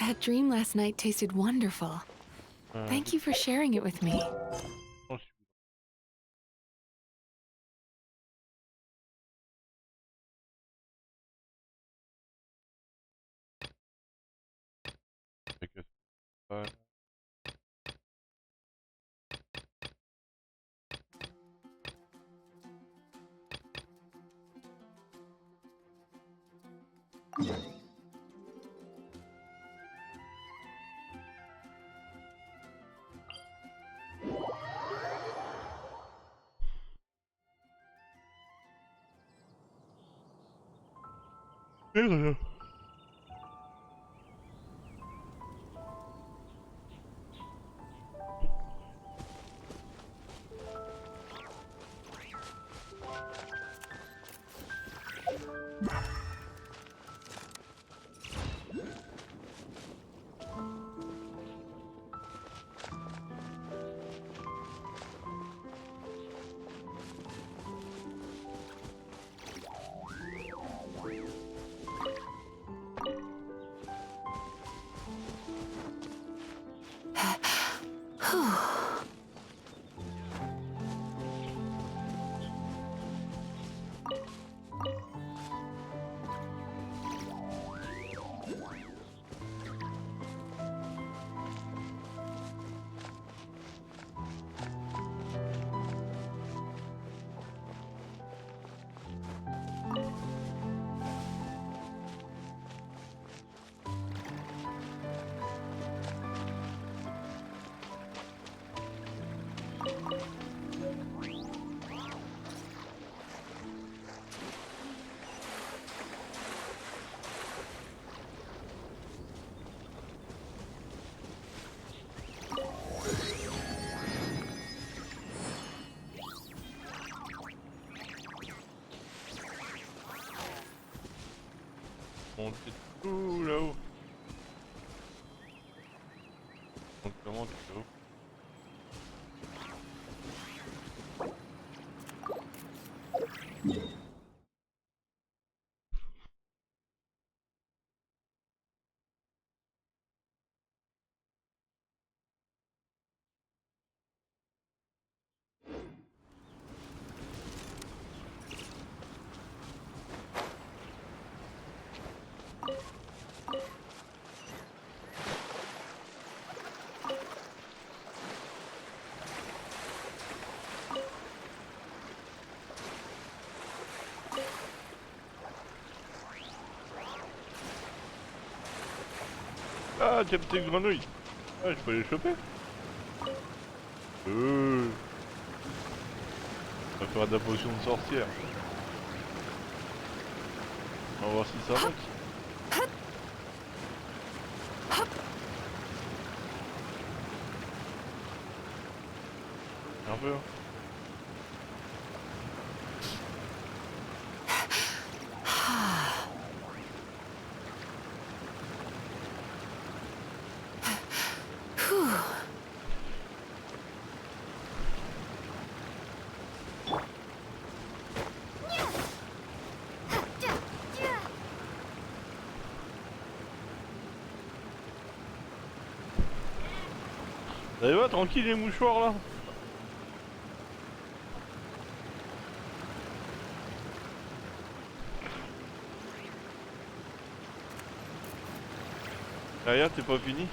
That dream last night tasted wonderful. Thank you for sharing it with me. On est tout là-haut. Donc comment tu fais où? Ah, tiens, petite grenouille. Ah, je peux les choper. Ça va faire de la potion de sorcière. On va voir si ça monte. Un peu. Ça va tranquille les mouchoirs là. Derrière t'es pas fini.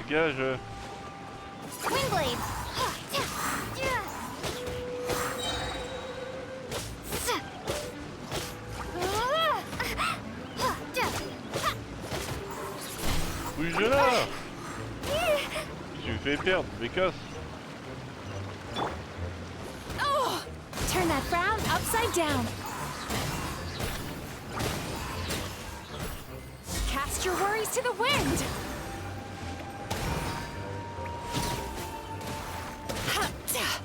Dégage. Wingblade. Bouge là. Tu me fais perdre, mais casse. Oh! Turn that frown upside down. Cast your worries to the wind. Ha-ta.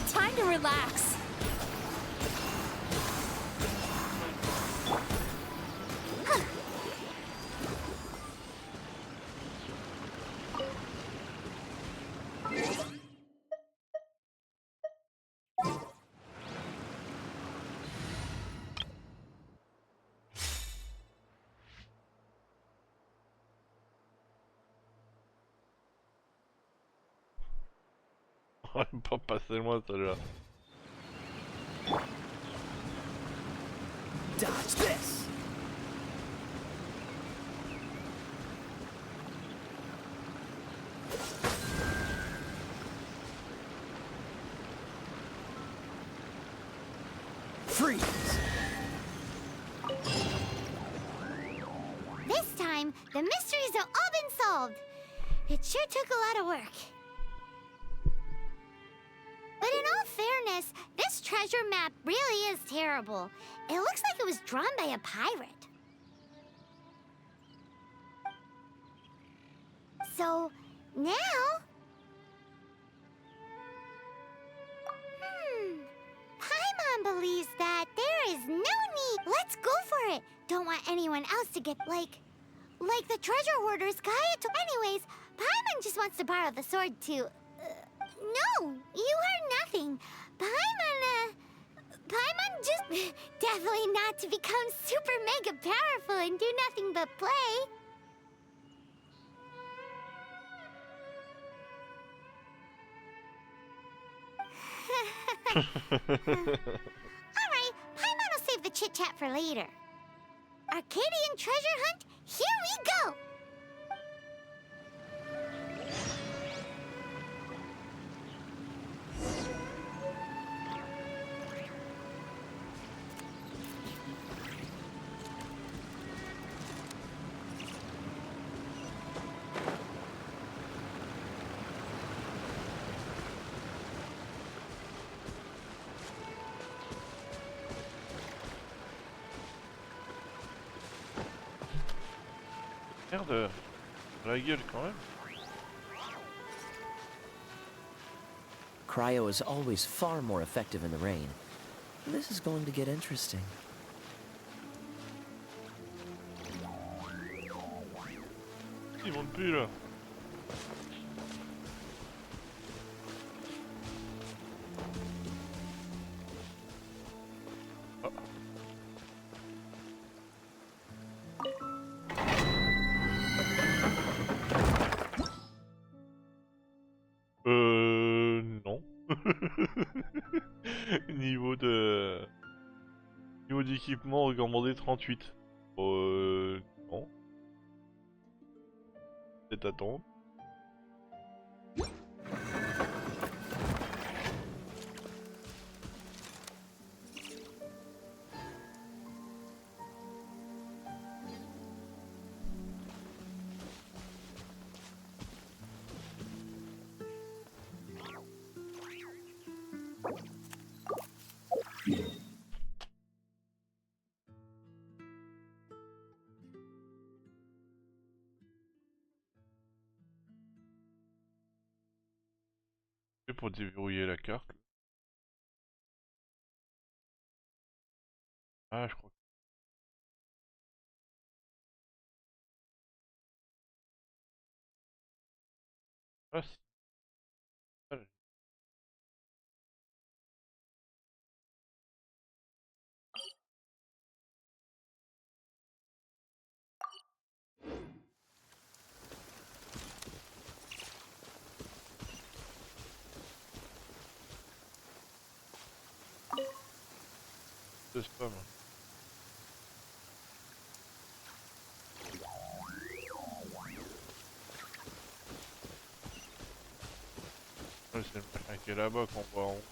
Time to relax. On va pas passer loin celle-là. Dodge this! Freeze! This time, the mysteries have all been solved. It sure took a lot of work. But in all fairness, this treasure map really is terrible. It looks like it was drawn by a pirate. So, now... Paimon believes that there is no need. Let's go for it. Don't want anyone else to get, like the treasure hoarder's Gaia to... Anyways, Paimon just wants to borrow the sword to... No, you heard nothing. Paimon just... Definitely not to become super mega powerful and do nothing but play. Alright, Paimon will save the chit-chat for later. Arcadian treasure hunt, here we go! Merde, la gueule quand même. Cryo is always far more effective in the rain. This is going to get interesting. Ils montent plus là. Non. Niveau d'équipement recommandé 38. Non. C'est attendre. Pour déverrouiller la carte. Ah, je crois. Ah, si. Ah, déteste pas, moi. Ouais, c'est le machin qui est là-bas qu'on voit en haut.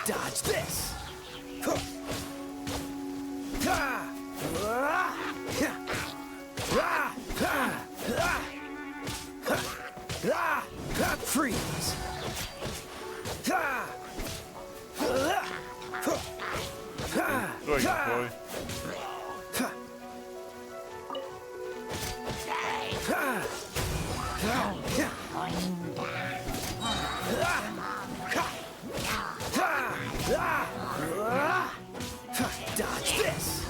Dodge this! Freeze! Dodge this!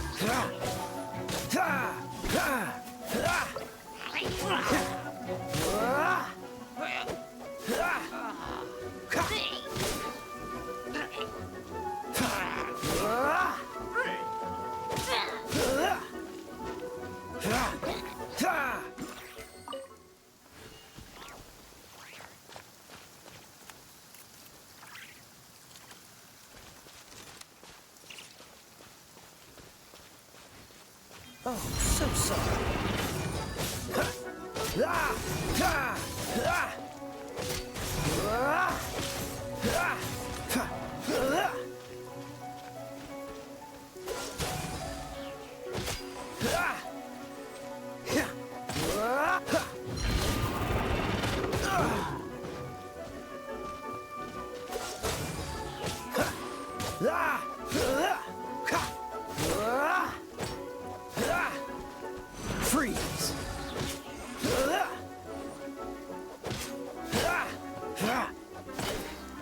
Oh, so sorry. Freeze!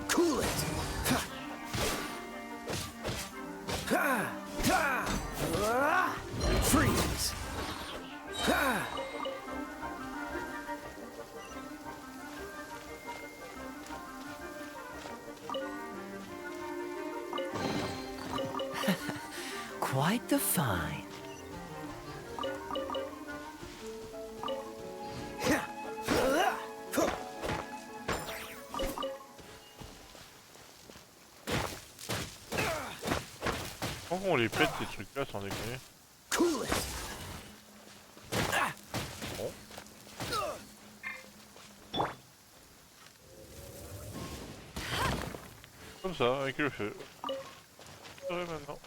Cool it! Freeze! Quite the find. Pourquoi on les pète ces trucs là sans déconner? Cool it! Bon. Comme ça, avec le feu. Ça va maintenant.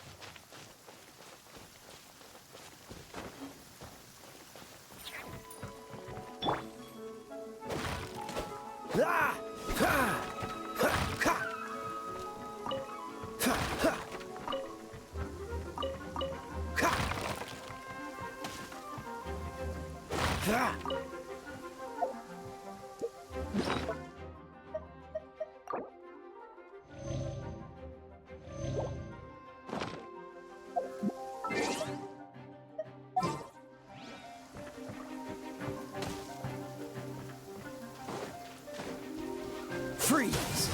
Freeze!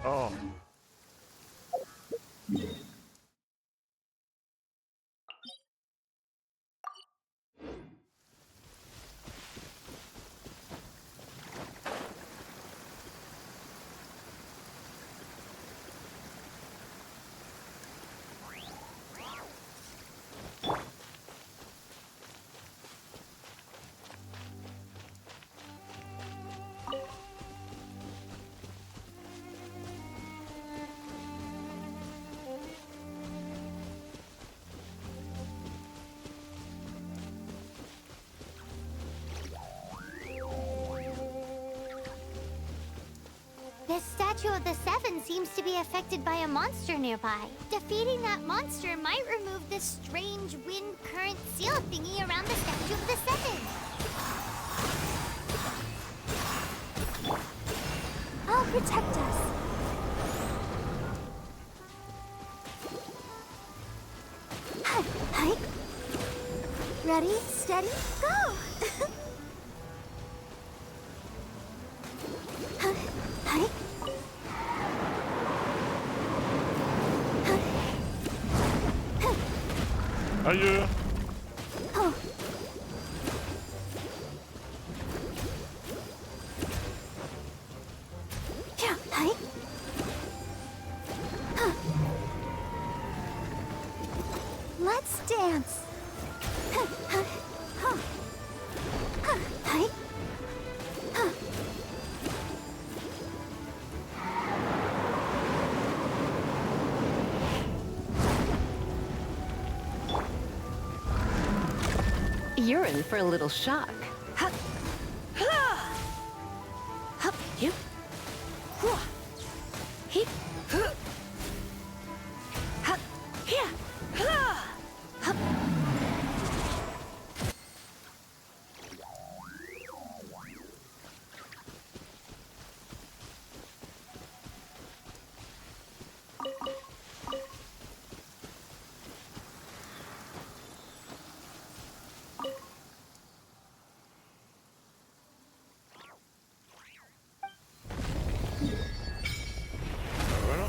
Oh. statue of the Seven seems to be affected by a monster nearby. Defeating that monster might remove this strange wind current seal thingy around the statue of the Seven. I'll protect us. Hi. Ready, steady, go! Hi. Aïe! Oh. Yeah, hi. Let's dance. Hi. You're in for a little shock. Hup. You. He. Hup. Here. Hup. Voilà.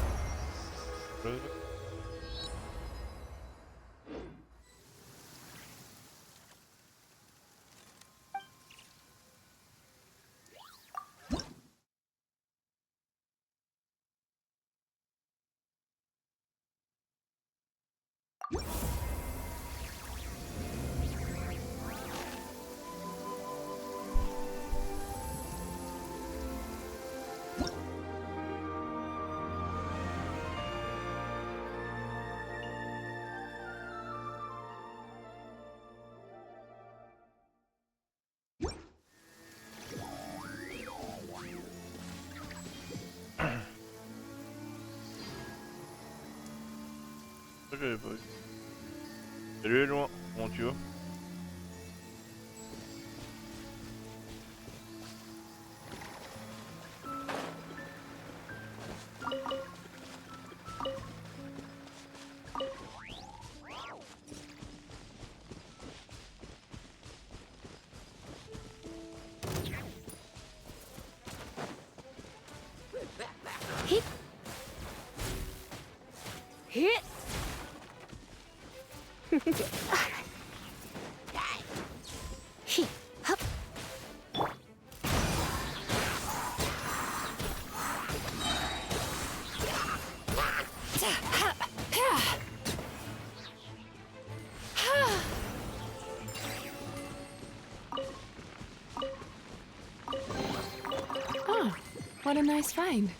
Ça j'avais pas vu. Salut loin, comment tu vas? He. Hit. He. Hup. Oh, what a nice find.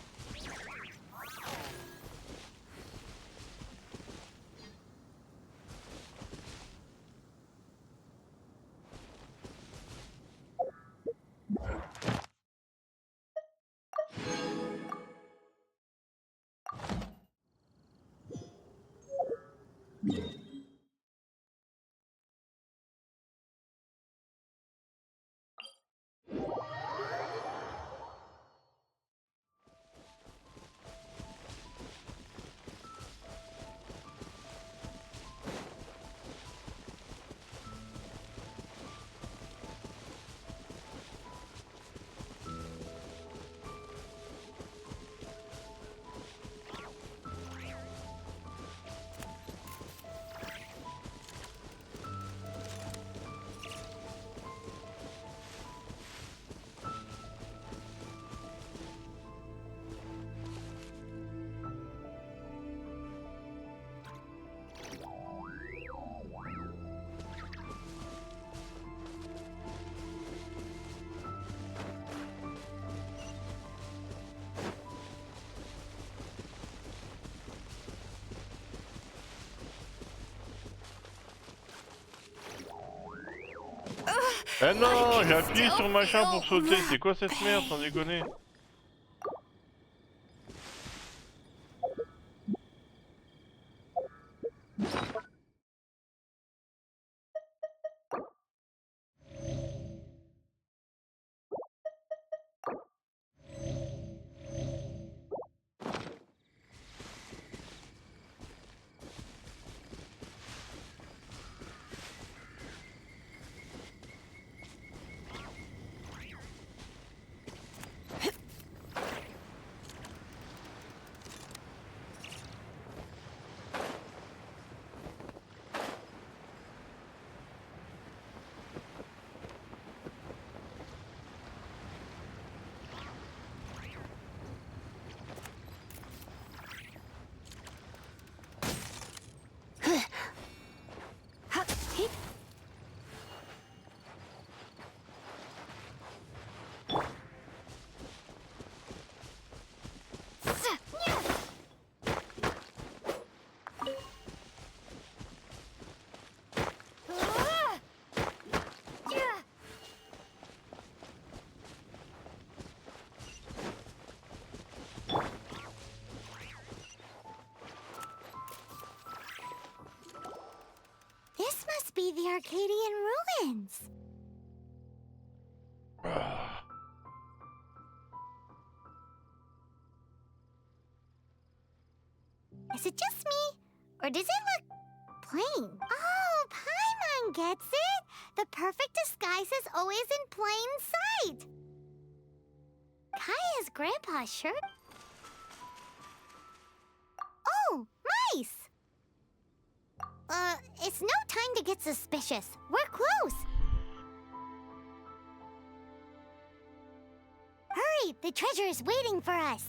Eh non, j'ai appuyé sur machin pour sauter, c'est quoi cette merde sans déconner? be the Arcadian ruins. Is it just me? Or does it look plain? Oh, Paimon gets it! The perfect disguise is always in plain sight! Kaya's grandpa's shirt? Oh, mice! It's no time to get suspicious. We're close! Hurry! The treasure is waiting for us!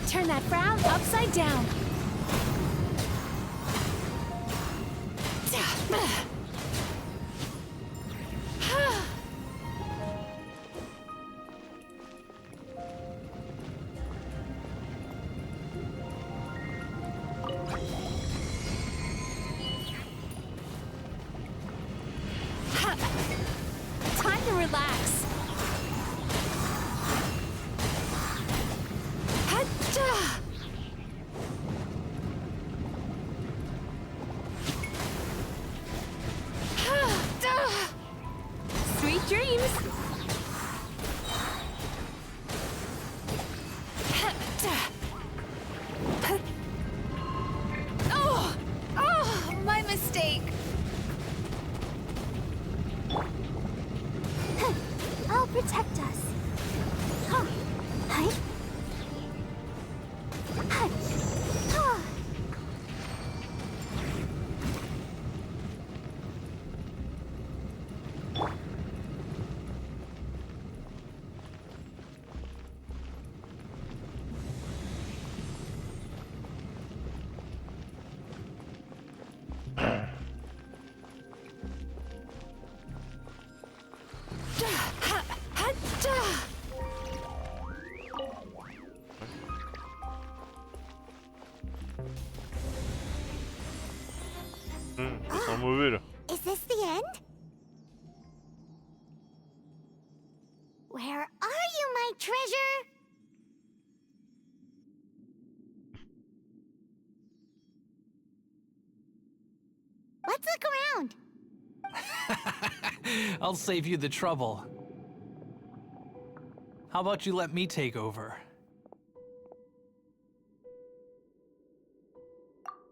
Turn that frown upside down. Time to relax. Sweet dreams. Oh, my mistake. I'll protect us. Huh. Hi. Hi. Huh. Ça sent mauvais là. Is this the end? Where are you, my treasure? Let's look around. I'll save you the trouble. How about you let me take over?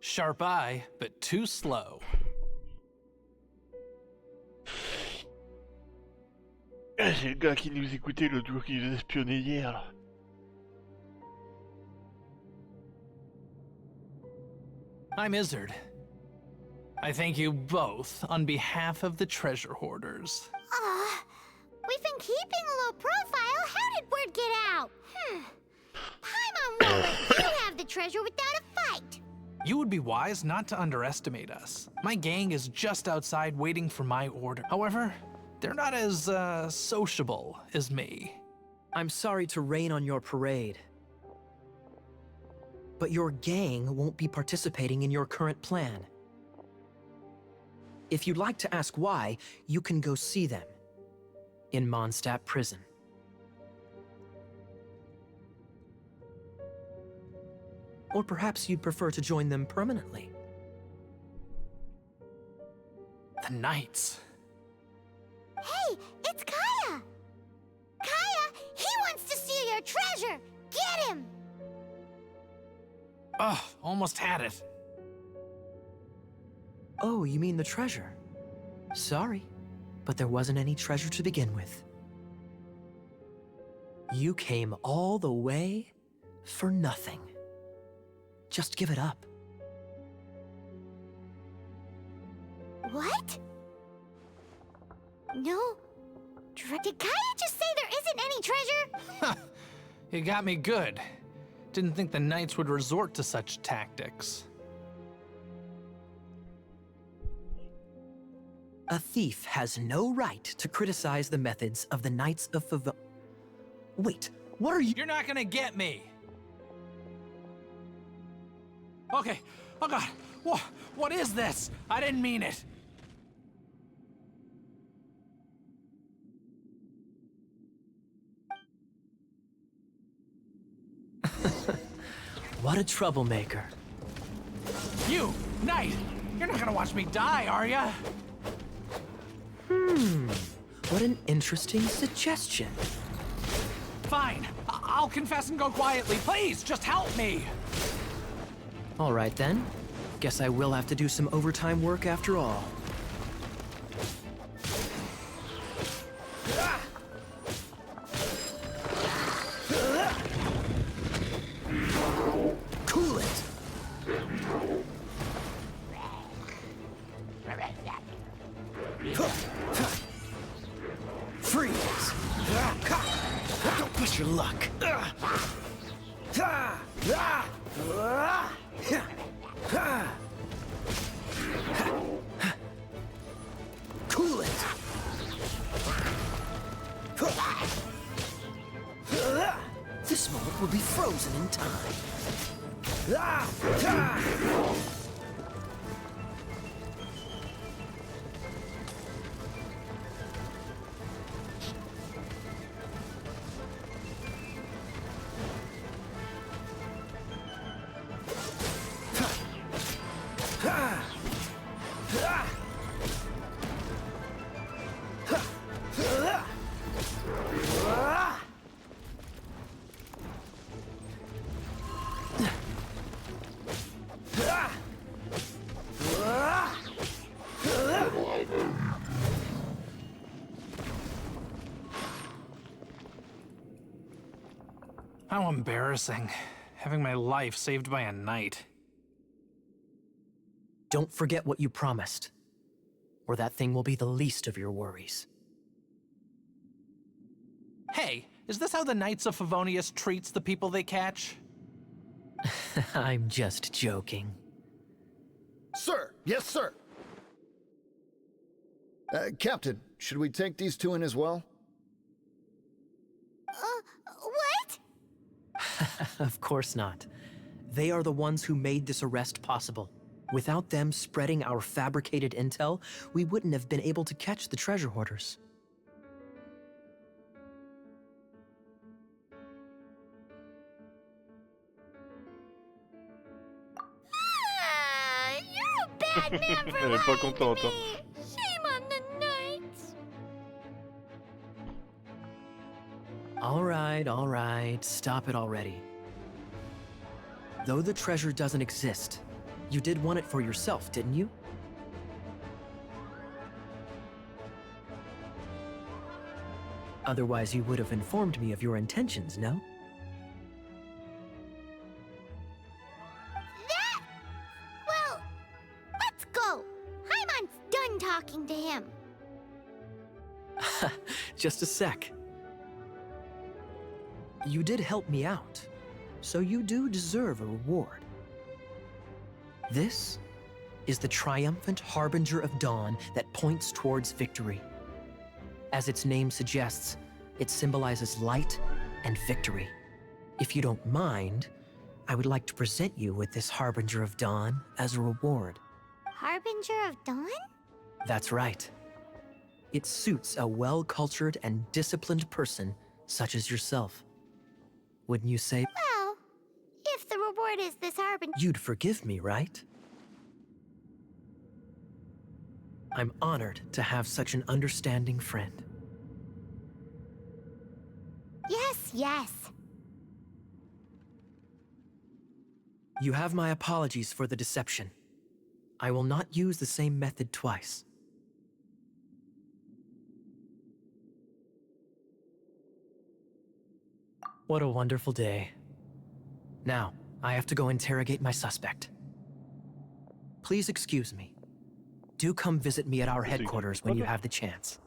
Sharp eye, but too slow. Ah, c'est le gars qui nous écoutait l'autre jour qui nous espionnait hier là. I'm Izzard. I thank you both on behalf of the treasure hoarders. We've been keeping a low profile. How did word get out? Paimon won't let you have the treasure without a fight. You would be wise not to underestimate us. My gang is just outside waiting for my order. However, they're not as, sociable as me. I'm sorry to rain on your parade, but your gang won't be participating in your current plan. If you'd like to ask why, you can go see them in Mondstadt Prison. Or perhaps you'd prefer to join them permanently. The Knights. Hey, it's Kaya! Kaya, he wants to steal your our treasure! Get him! Ugh, almost had it. Oh, you mean the treasure? Sorry, but there wasn't any treasure to begin with. You came all the way for nothing. Just give it up. What? No. Did Kaya just say there isn't any treasure? You got me good. Didn't think the knights would resort to such tactics. A thief has no right to criticize the methods of the Knights of Favon. Wait, what are you— You're not gonna get me! Okay, oh god, what is this? I didn't mean it. What a troublemaker. You, Knight! You're not gonna watch me die, are ya? What an interesting suggestion. Fine, I'll confess and go quietly. Please, just help me! All right then. Guess I will have to do some overtime work after all. Cool it! Freeze! Don't push your luck. Cool it! This moment will be frozen in time. How embarrassing, having my life saved by a knight. Don't forget what you promised, or that thing will be the least of your worries. Hey, is this how the Knights of Favonius treats the people they catch? I'm just joking. Sir! Yes, sir! Captain, should we take these two in as well? What? Of course not. They are the ones who made this arrest possible. Without them spreading our fabricated intel, we wouldn't have been able to catch the treasure hoarders. You're a bad man for Elle est pas lying to contente, hein. me. Shame on the knights. All right, stop it already. Though the treasure doesn't exist, you did want it for yourself, didn't you? Otherwise, you would have informed me of your intentions, no? Well, let's go. Hyman's done talking to him. Just a sec. You did help me out, so you do deserve a reward. This is the triumphant harbinger of dawn that points towards victory. As its name suggests, it symbolizes light and victory. If you don't mind, I would like to present you with this harbinger of dawn as a reward. Harbinger of Dawn? That's right. It suits a well-cultured and disciplined person such as yourself. Wouldn't you say? Well, if the reward is this harbinger... You'd forgive me, right? I'm honored to have such an understanding friend. Yes, yes. You have my apologies for the deception. I will not use the same method twice. What a wonderful day. Now, I have to go interrogate my suspect. Please excuse me. Do come visit me at our headquarters when you have the chance.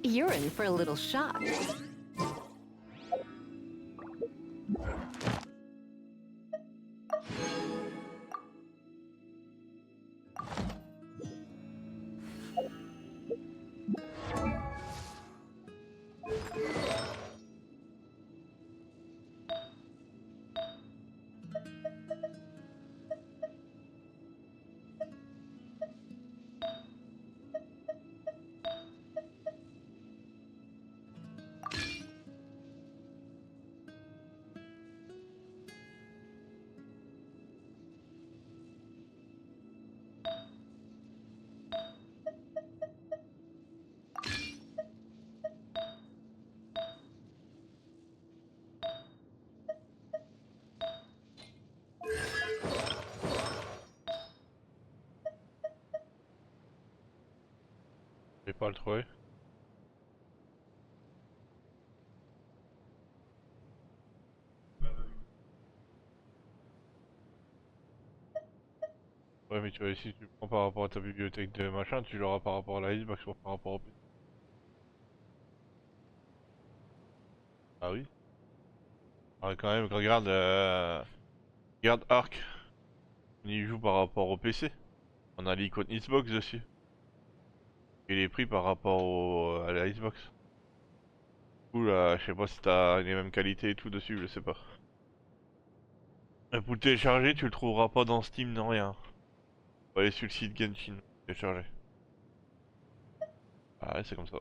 You're in for a little shock. J'ai pas le trouvé. Ouais, mais tu vois, ici, tu le prends par rapport à ta bibliothèque de machin, tu l'auras par rapport à la Xbox ou par rapport au PC. Ah oui. Ah, quand même, regarde, regarde Arc. On y joue par rapport au PC. On a l'icône Xbox dessus. Et les prix par rapport à la Xbox. Du coup, là, je sais pas si t'as les mêmes qualités et tout dessus, je sais pas. Et pour le télécharger, tu le trouveras pas dans Steam, non rien. Faut aller sur le site Genshin, télécharger. Ah ouais, c'est comme ça.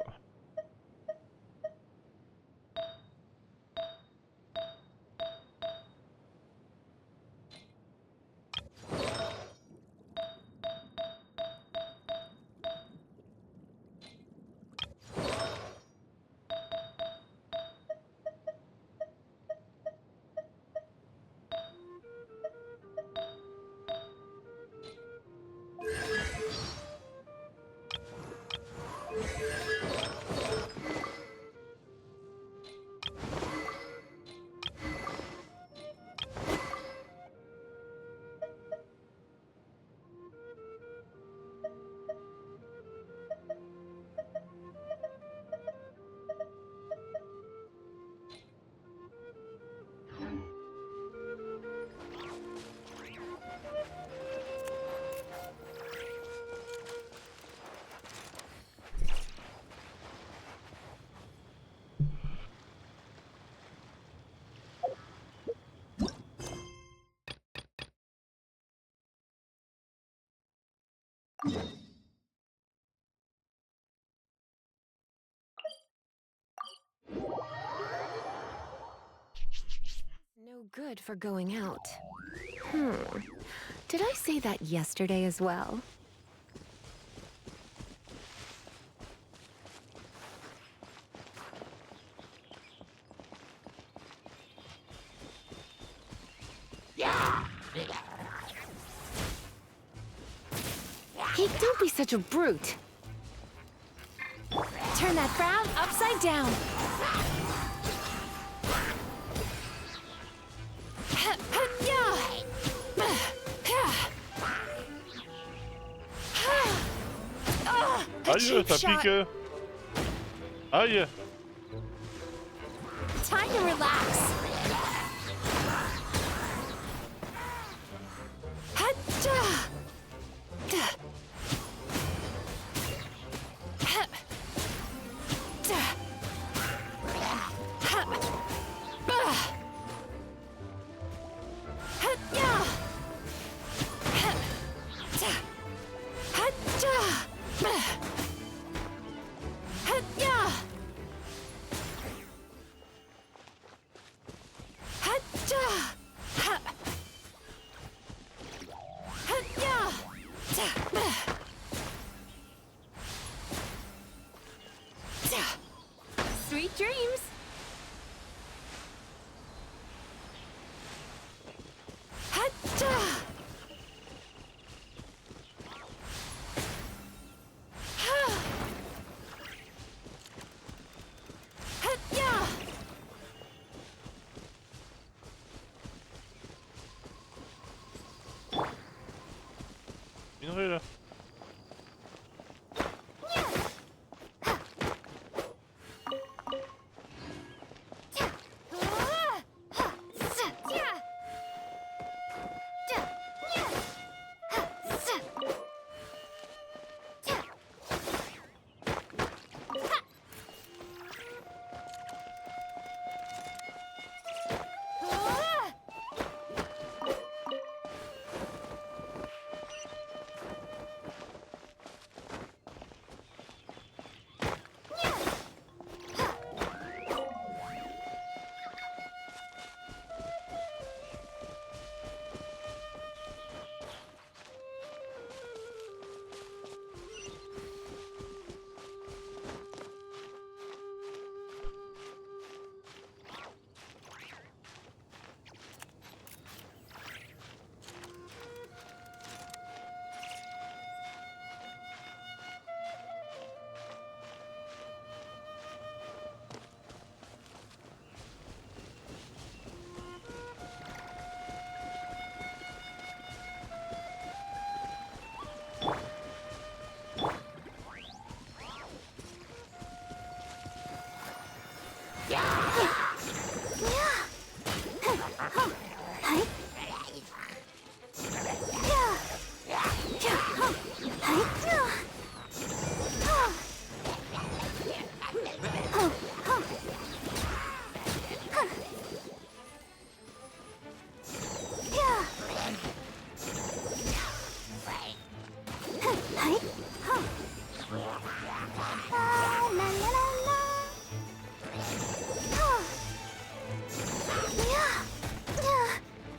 No good for going out. Did I say that yesterday as well? Hey, don't be such a brute. Turn that frown upside down. Aïe, ça pique. Aïe. can relax. Hacha! Sweet dreams. Hacha! Une rue là.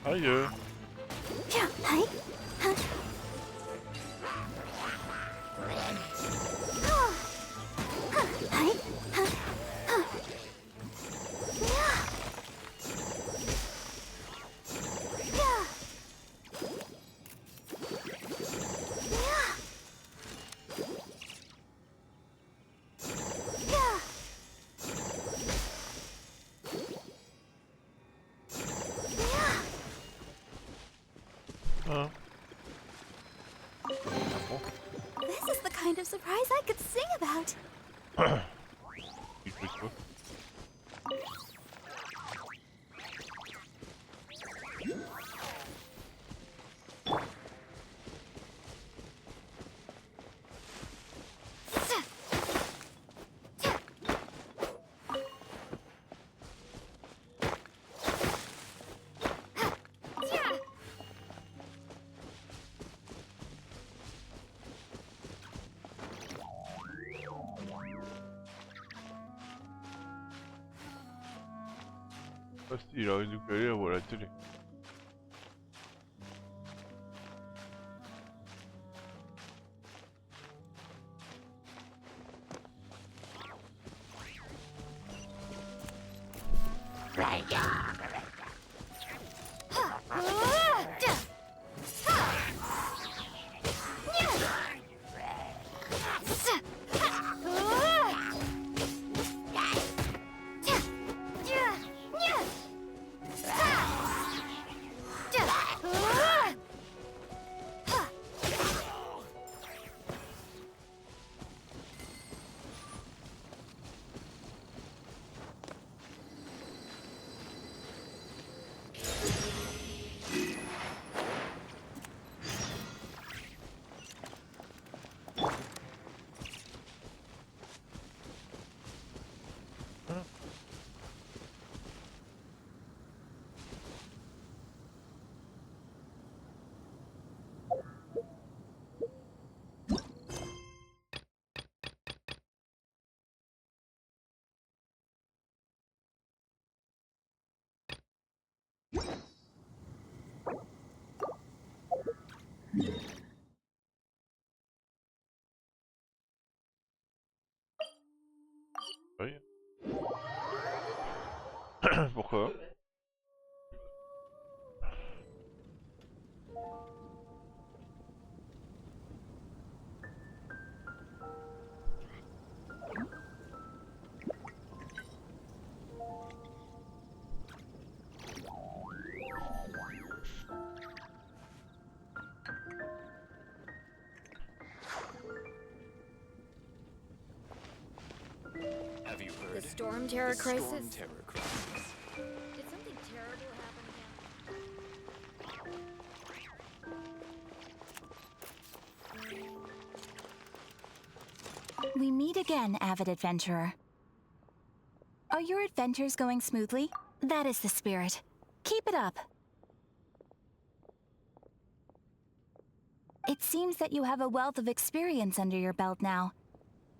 Aïe. This is the kind of surprise I could sing about. Il aurait dû caler à voir la télé. Pourquoi? Have you heard? The Storm Terror The crisis? Storm Terror crisis. Did something terrible happen again? We meet again, avid adventurer. Are your adventures going smoothly? That is the spirit. Keep it up. It seems that you have a wealth of experience under your belt now.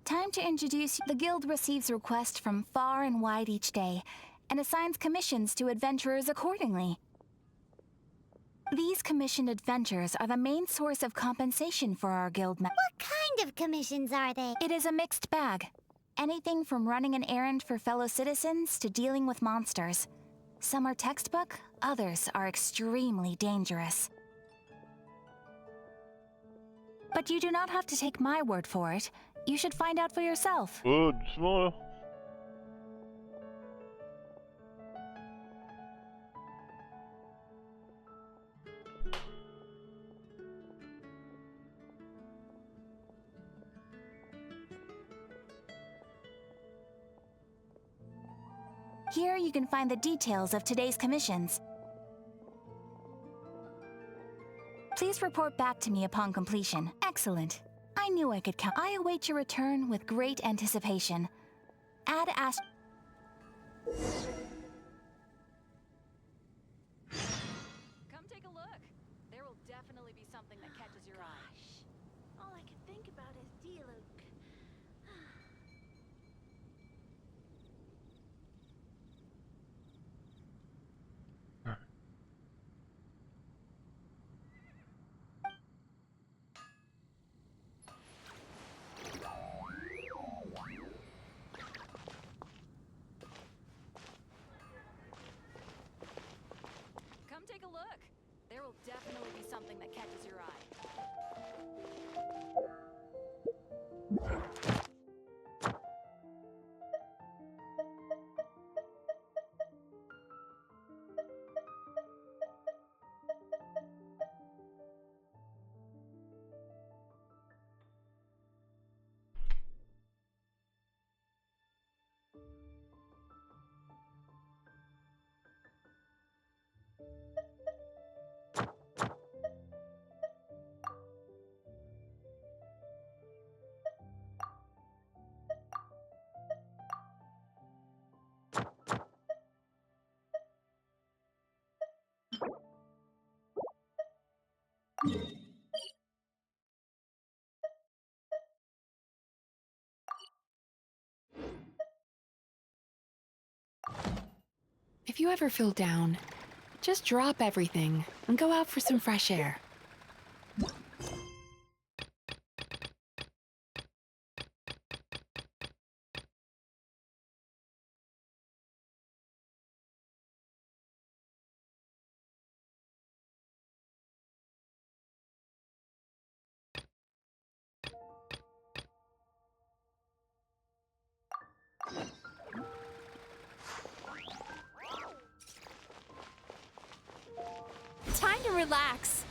Time to introduce you. The Guild receives requests from far and wide each day, and assigns commissions to adventurers accordingly. These commissioned adventures are the main source of compensation for our Guild members. What kind of commissions are they? It is a mixed bag. Anything from running an errand for fellow citizens to dealing with monsters. Some are textbook, others are extremely dangerous. But you do not have to take my word for it. You should find out for yourself. Oh, doucement là. Here you can find the details of today's commissions. Please report back to me upon completion. Excellent. I knew I could count. I await your return with great anticipation. Add Ast. Come take a look. There will definitely be something that catches your eye. All I can think about is Diluc. Come take a look. There will definitely be something that catches your eye. If you ever feel down, just drop everything and go out for some fresh air. Time to relax.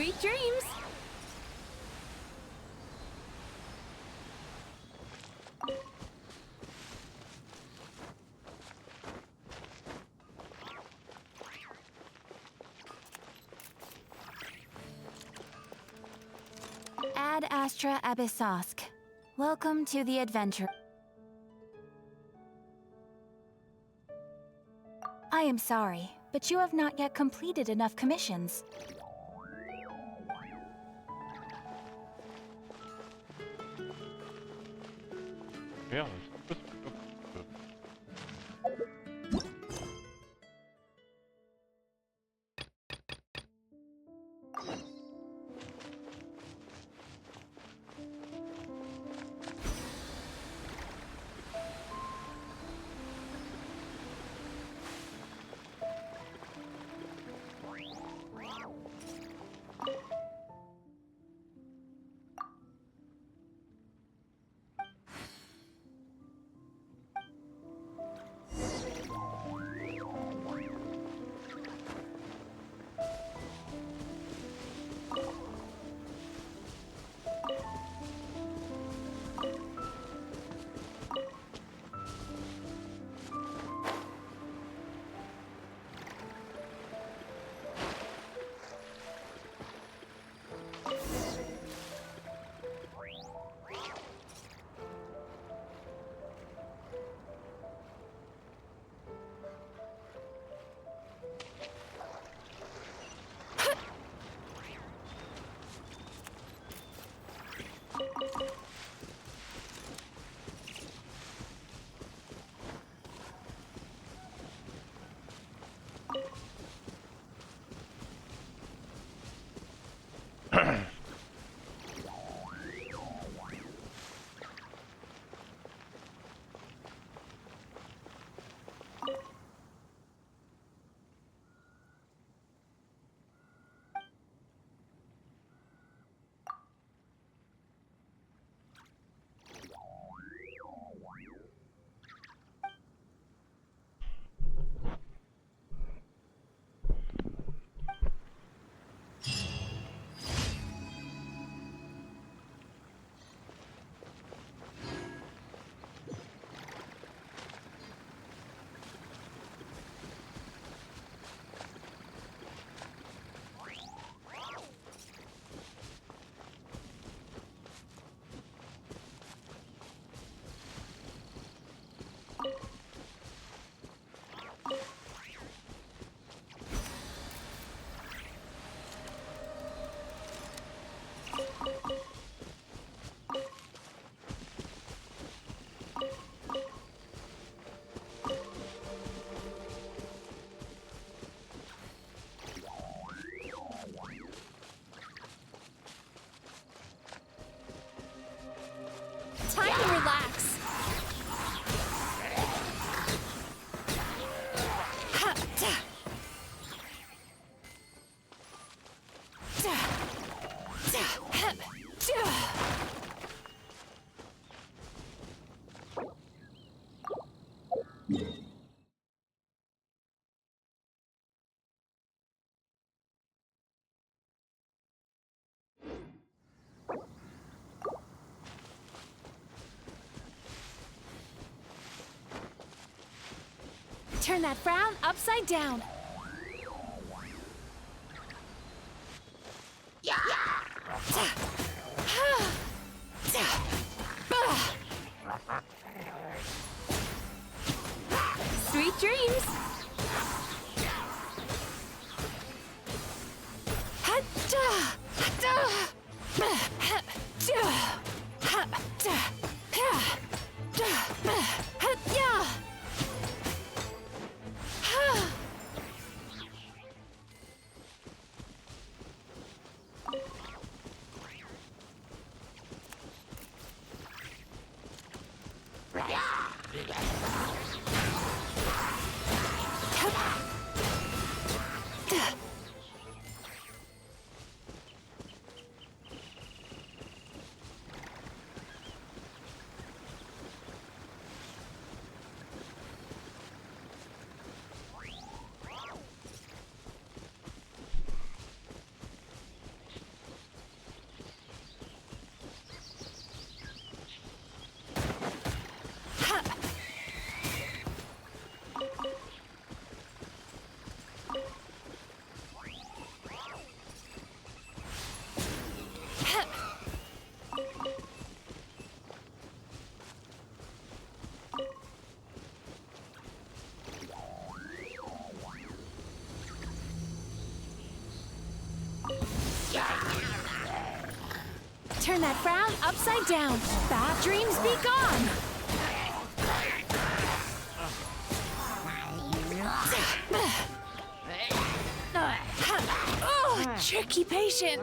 Sweet dreams! Ad Astra Abyssosk. Welcome to the adventure. I am sorry, but you have not yet completed enough commissions. Merde. Time to relax. Ha, da. Da. Da. Ha, da. Turn that frown upside down. Sweet dreams. frown upside down. Bad dreams be gone. Oh, tricky patient.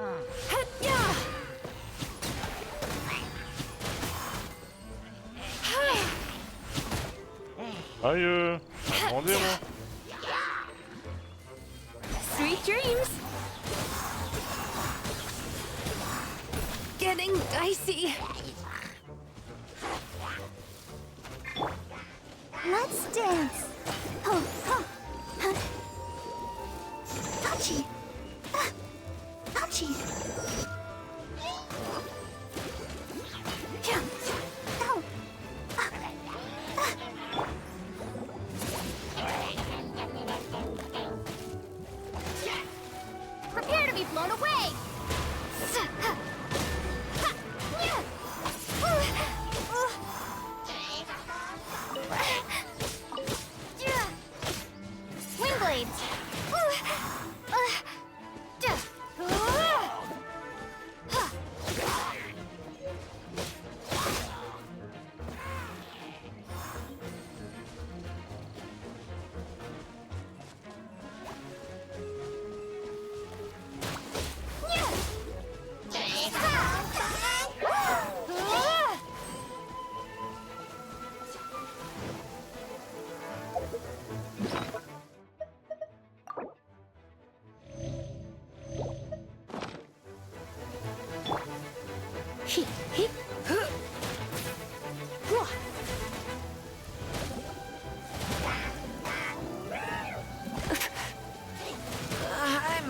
Aïe, j'ai demandé moi. Sweet dreams. Getting dicey. Let's dance. Oh, oh. Huh. Touchy. Touchy. Yeah. Oh. Prepare to be blown away! Wind blades!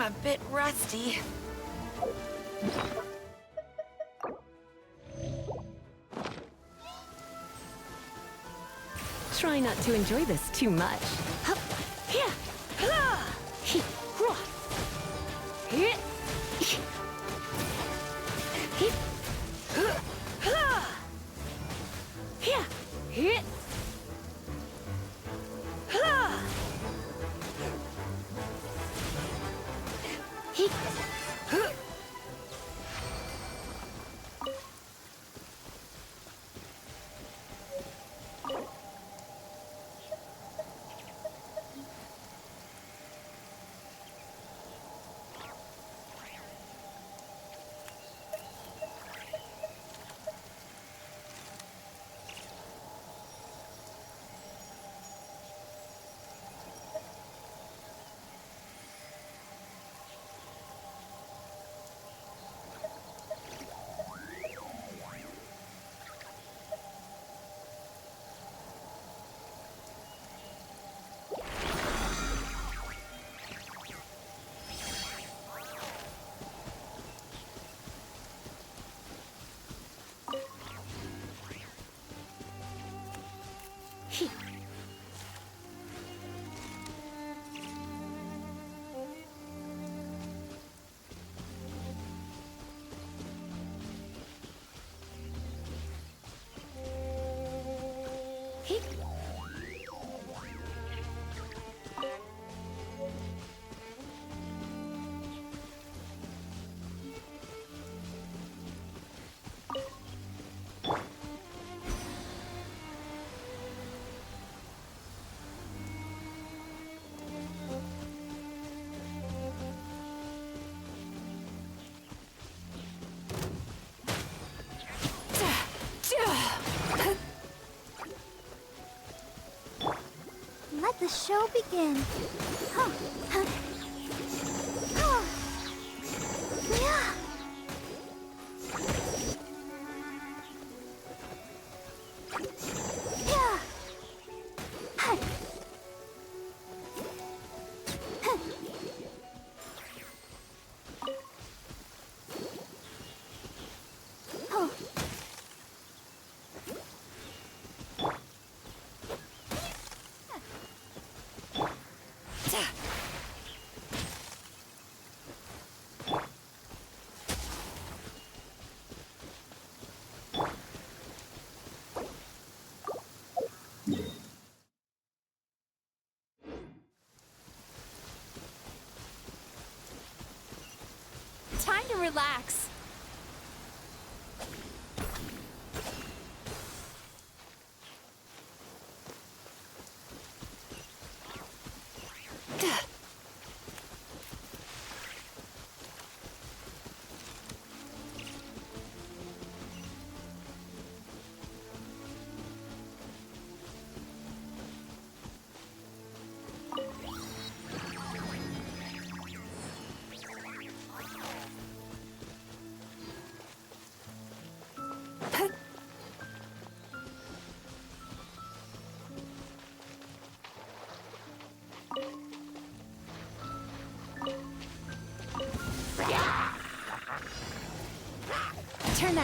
I'm a bit rusty. Try not to enjoy this too much. Let the show begin. Huh. Huh. Oh. Yeah. Yeah. Huh. Huh. Oh.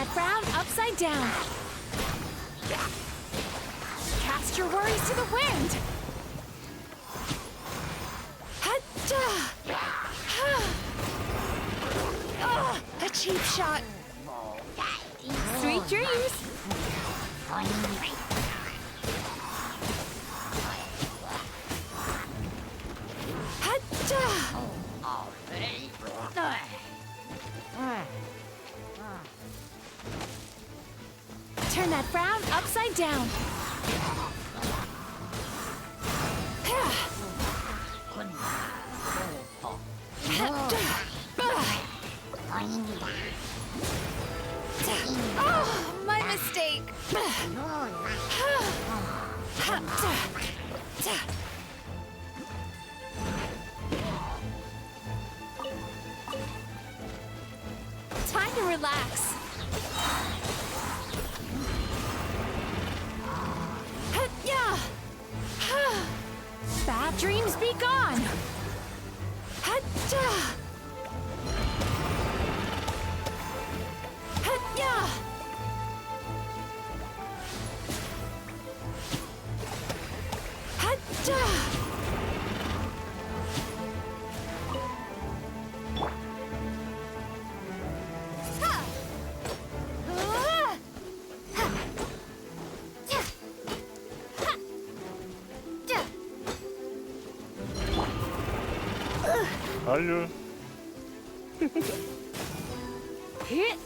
that frown upside down. Cast your worries to the wind. A cheap shot. Sweet dreams. Turn that frown upside down. Oh, my mistake. Time to relax. Bad dreams be gone. Hallo. Hit.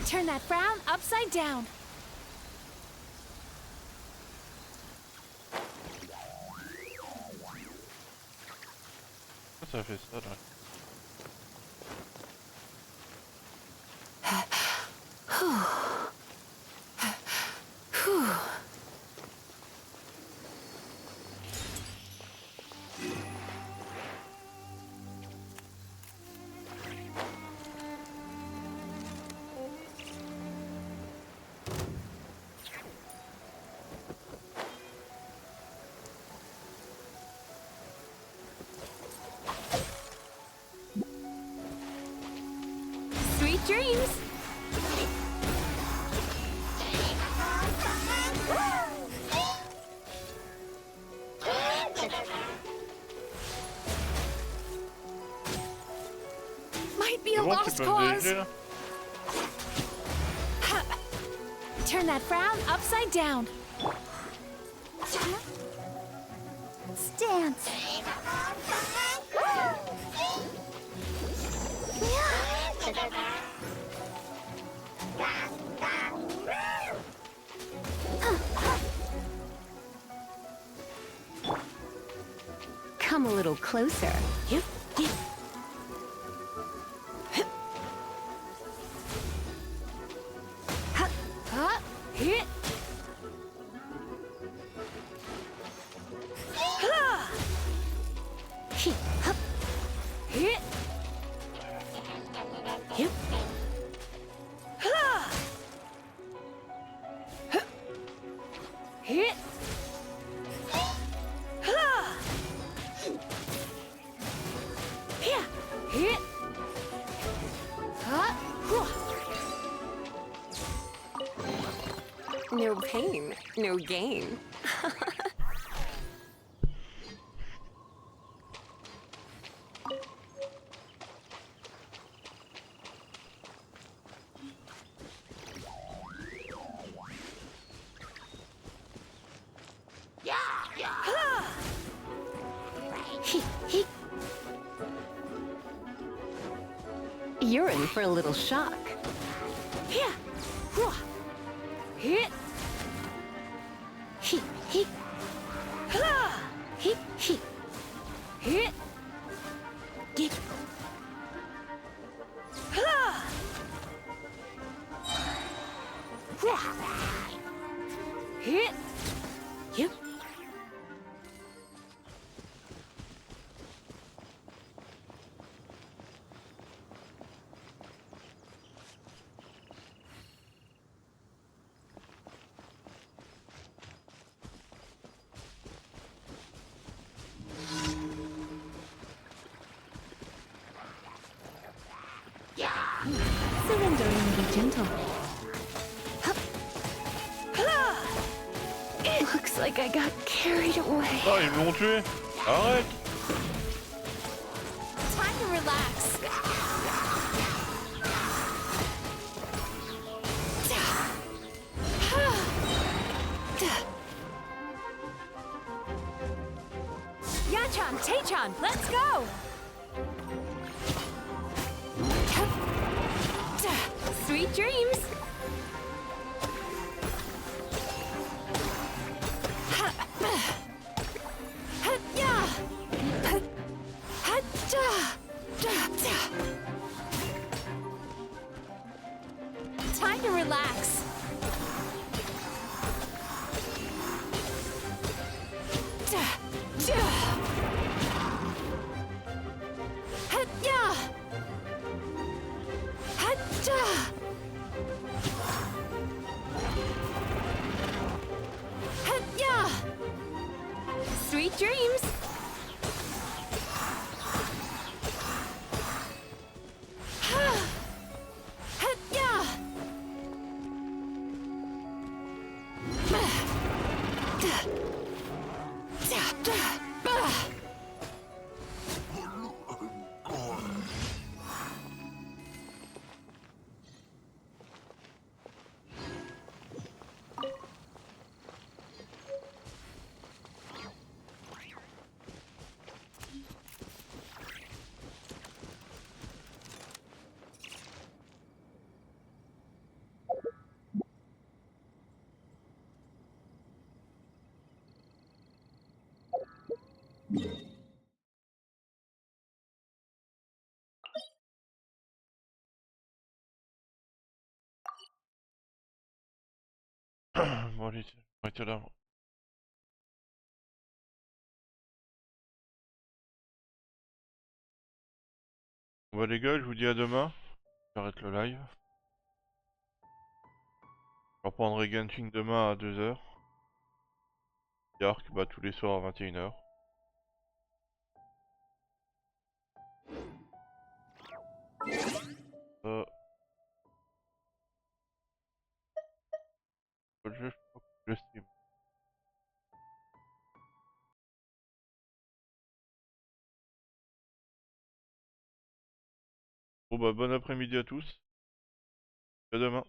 Turn that frown upside down. Ça fait ça là. Sweet dreams. Might be a lost cause. Turn that frown upside down. Stance. Come a little closer. Yep. Hit. Hit. Yep. Hit. Hit. No pain, no gain. You're in for a little shock. Hit. Hit, hit. Hit. Get. Ha! Hit. Yep. Surrender and be gentle. Looks like I got carried away. Oh, ils m'ont tué. Arrête. Time to relax. Yachan, Taechan, let's go! Sweet dreams. Time to relax. Sweet dreams. Bon allez, on va être là. Bon bah les gars, je vous dis à demain. J'arrête le live. Je reprendrai Genshin demain à 2h. Dark, bah tous les soirs à 21h. Le jeu, je crois que je le stream. Bon bah bon après-midi à tous. À demain.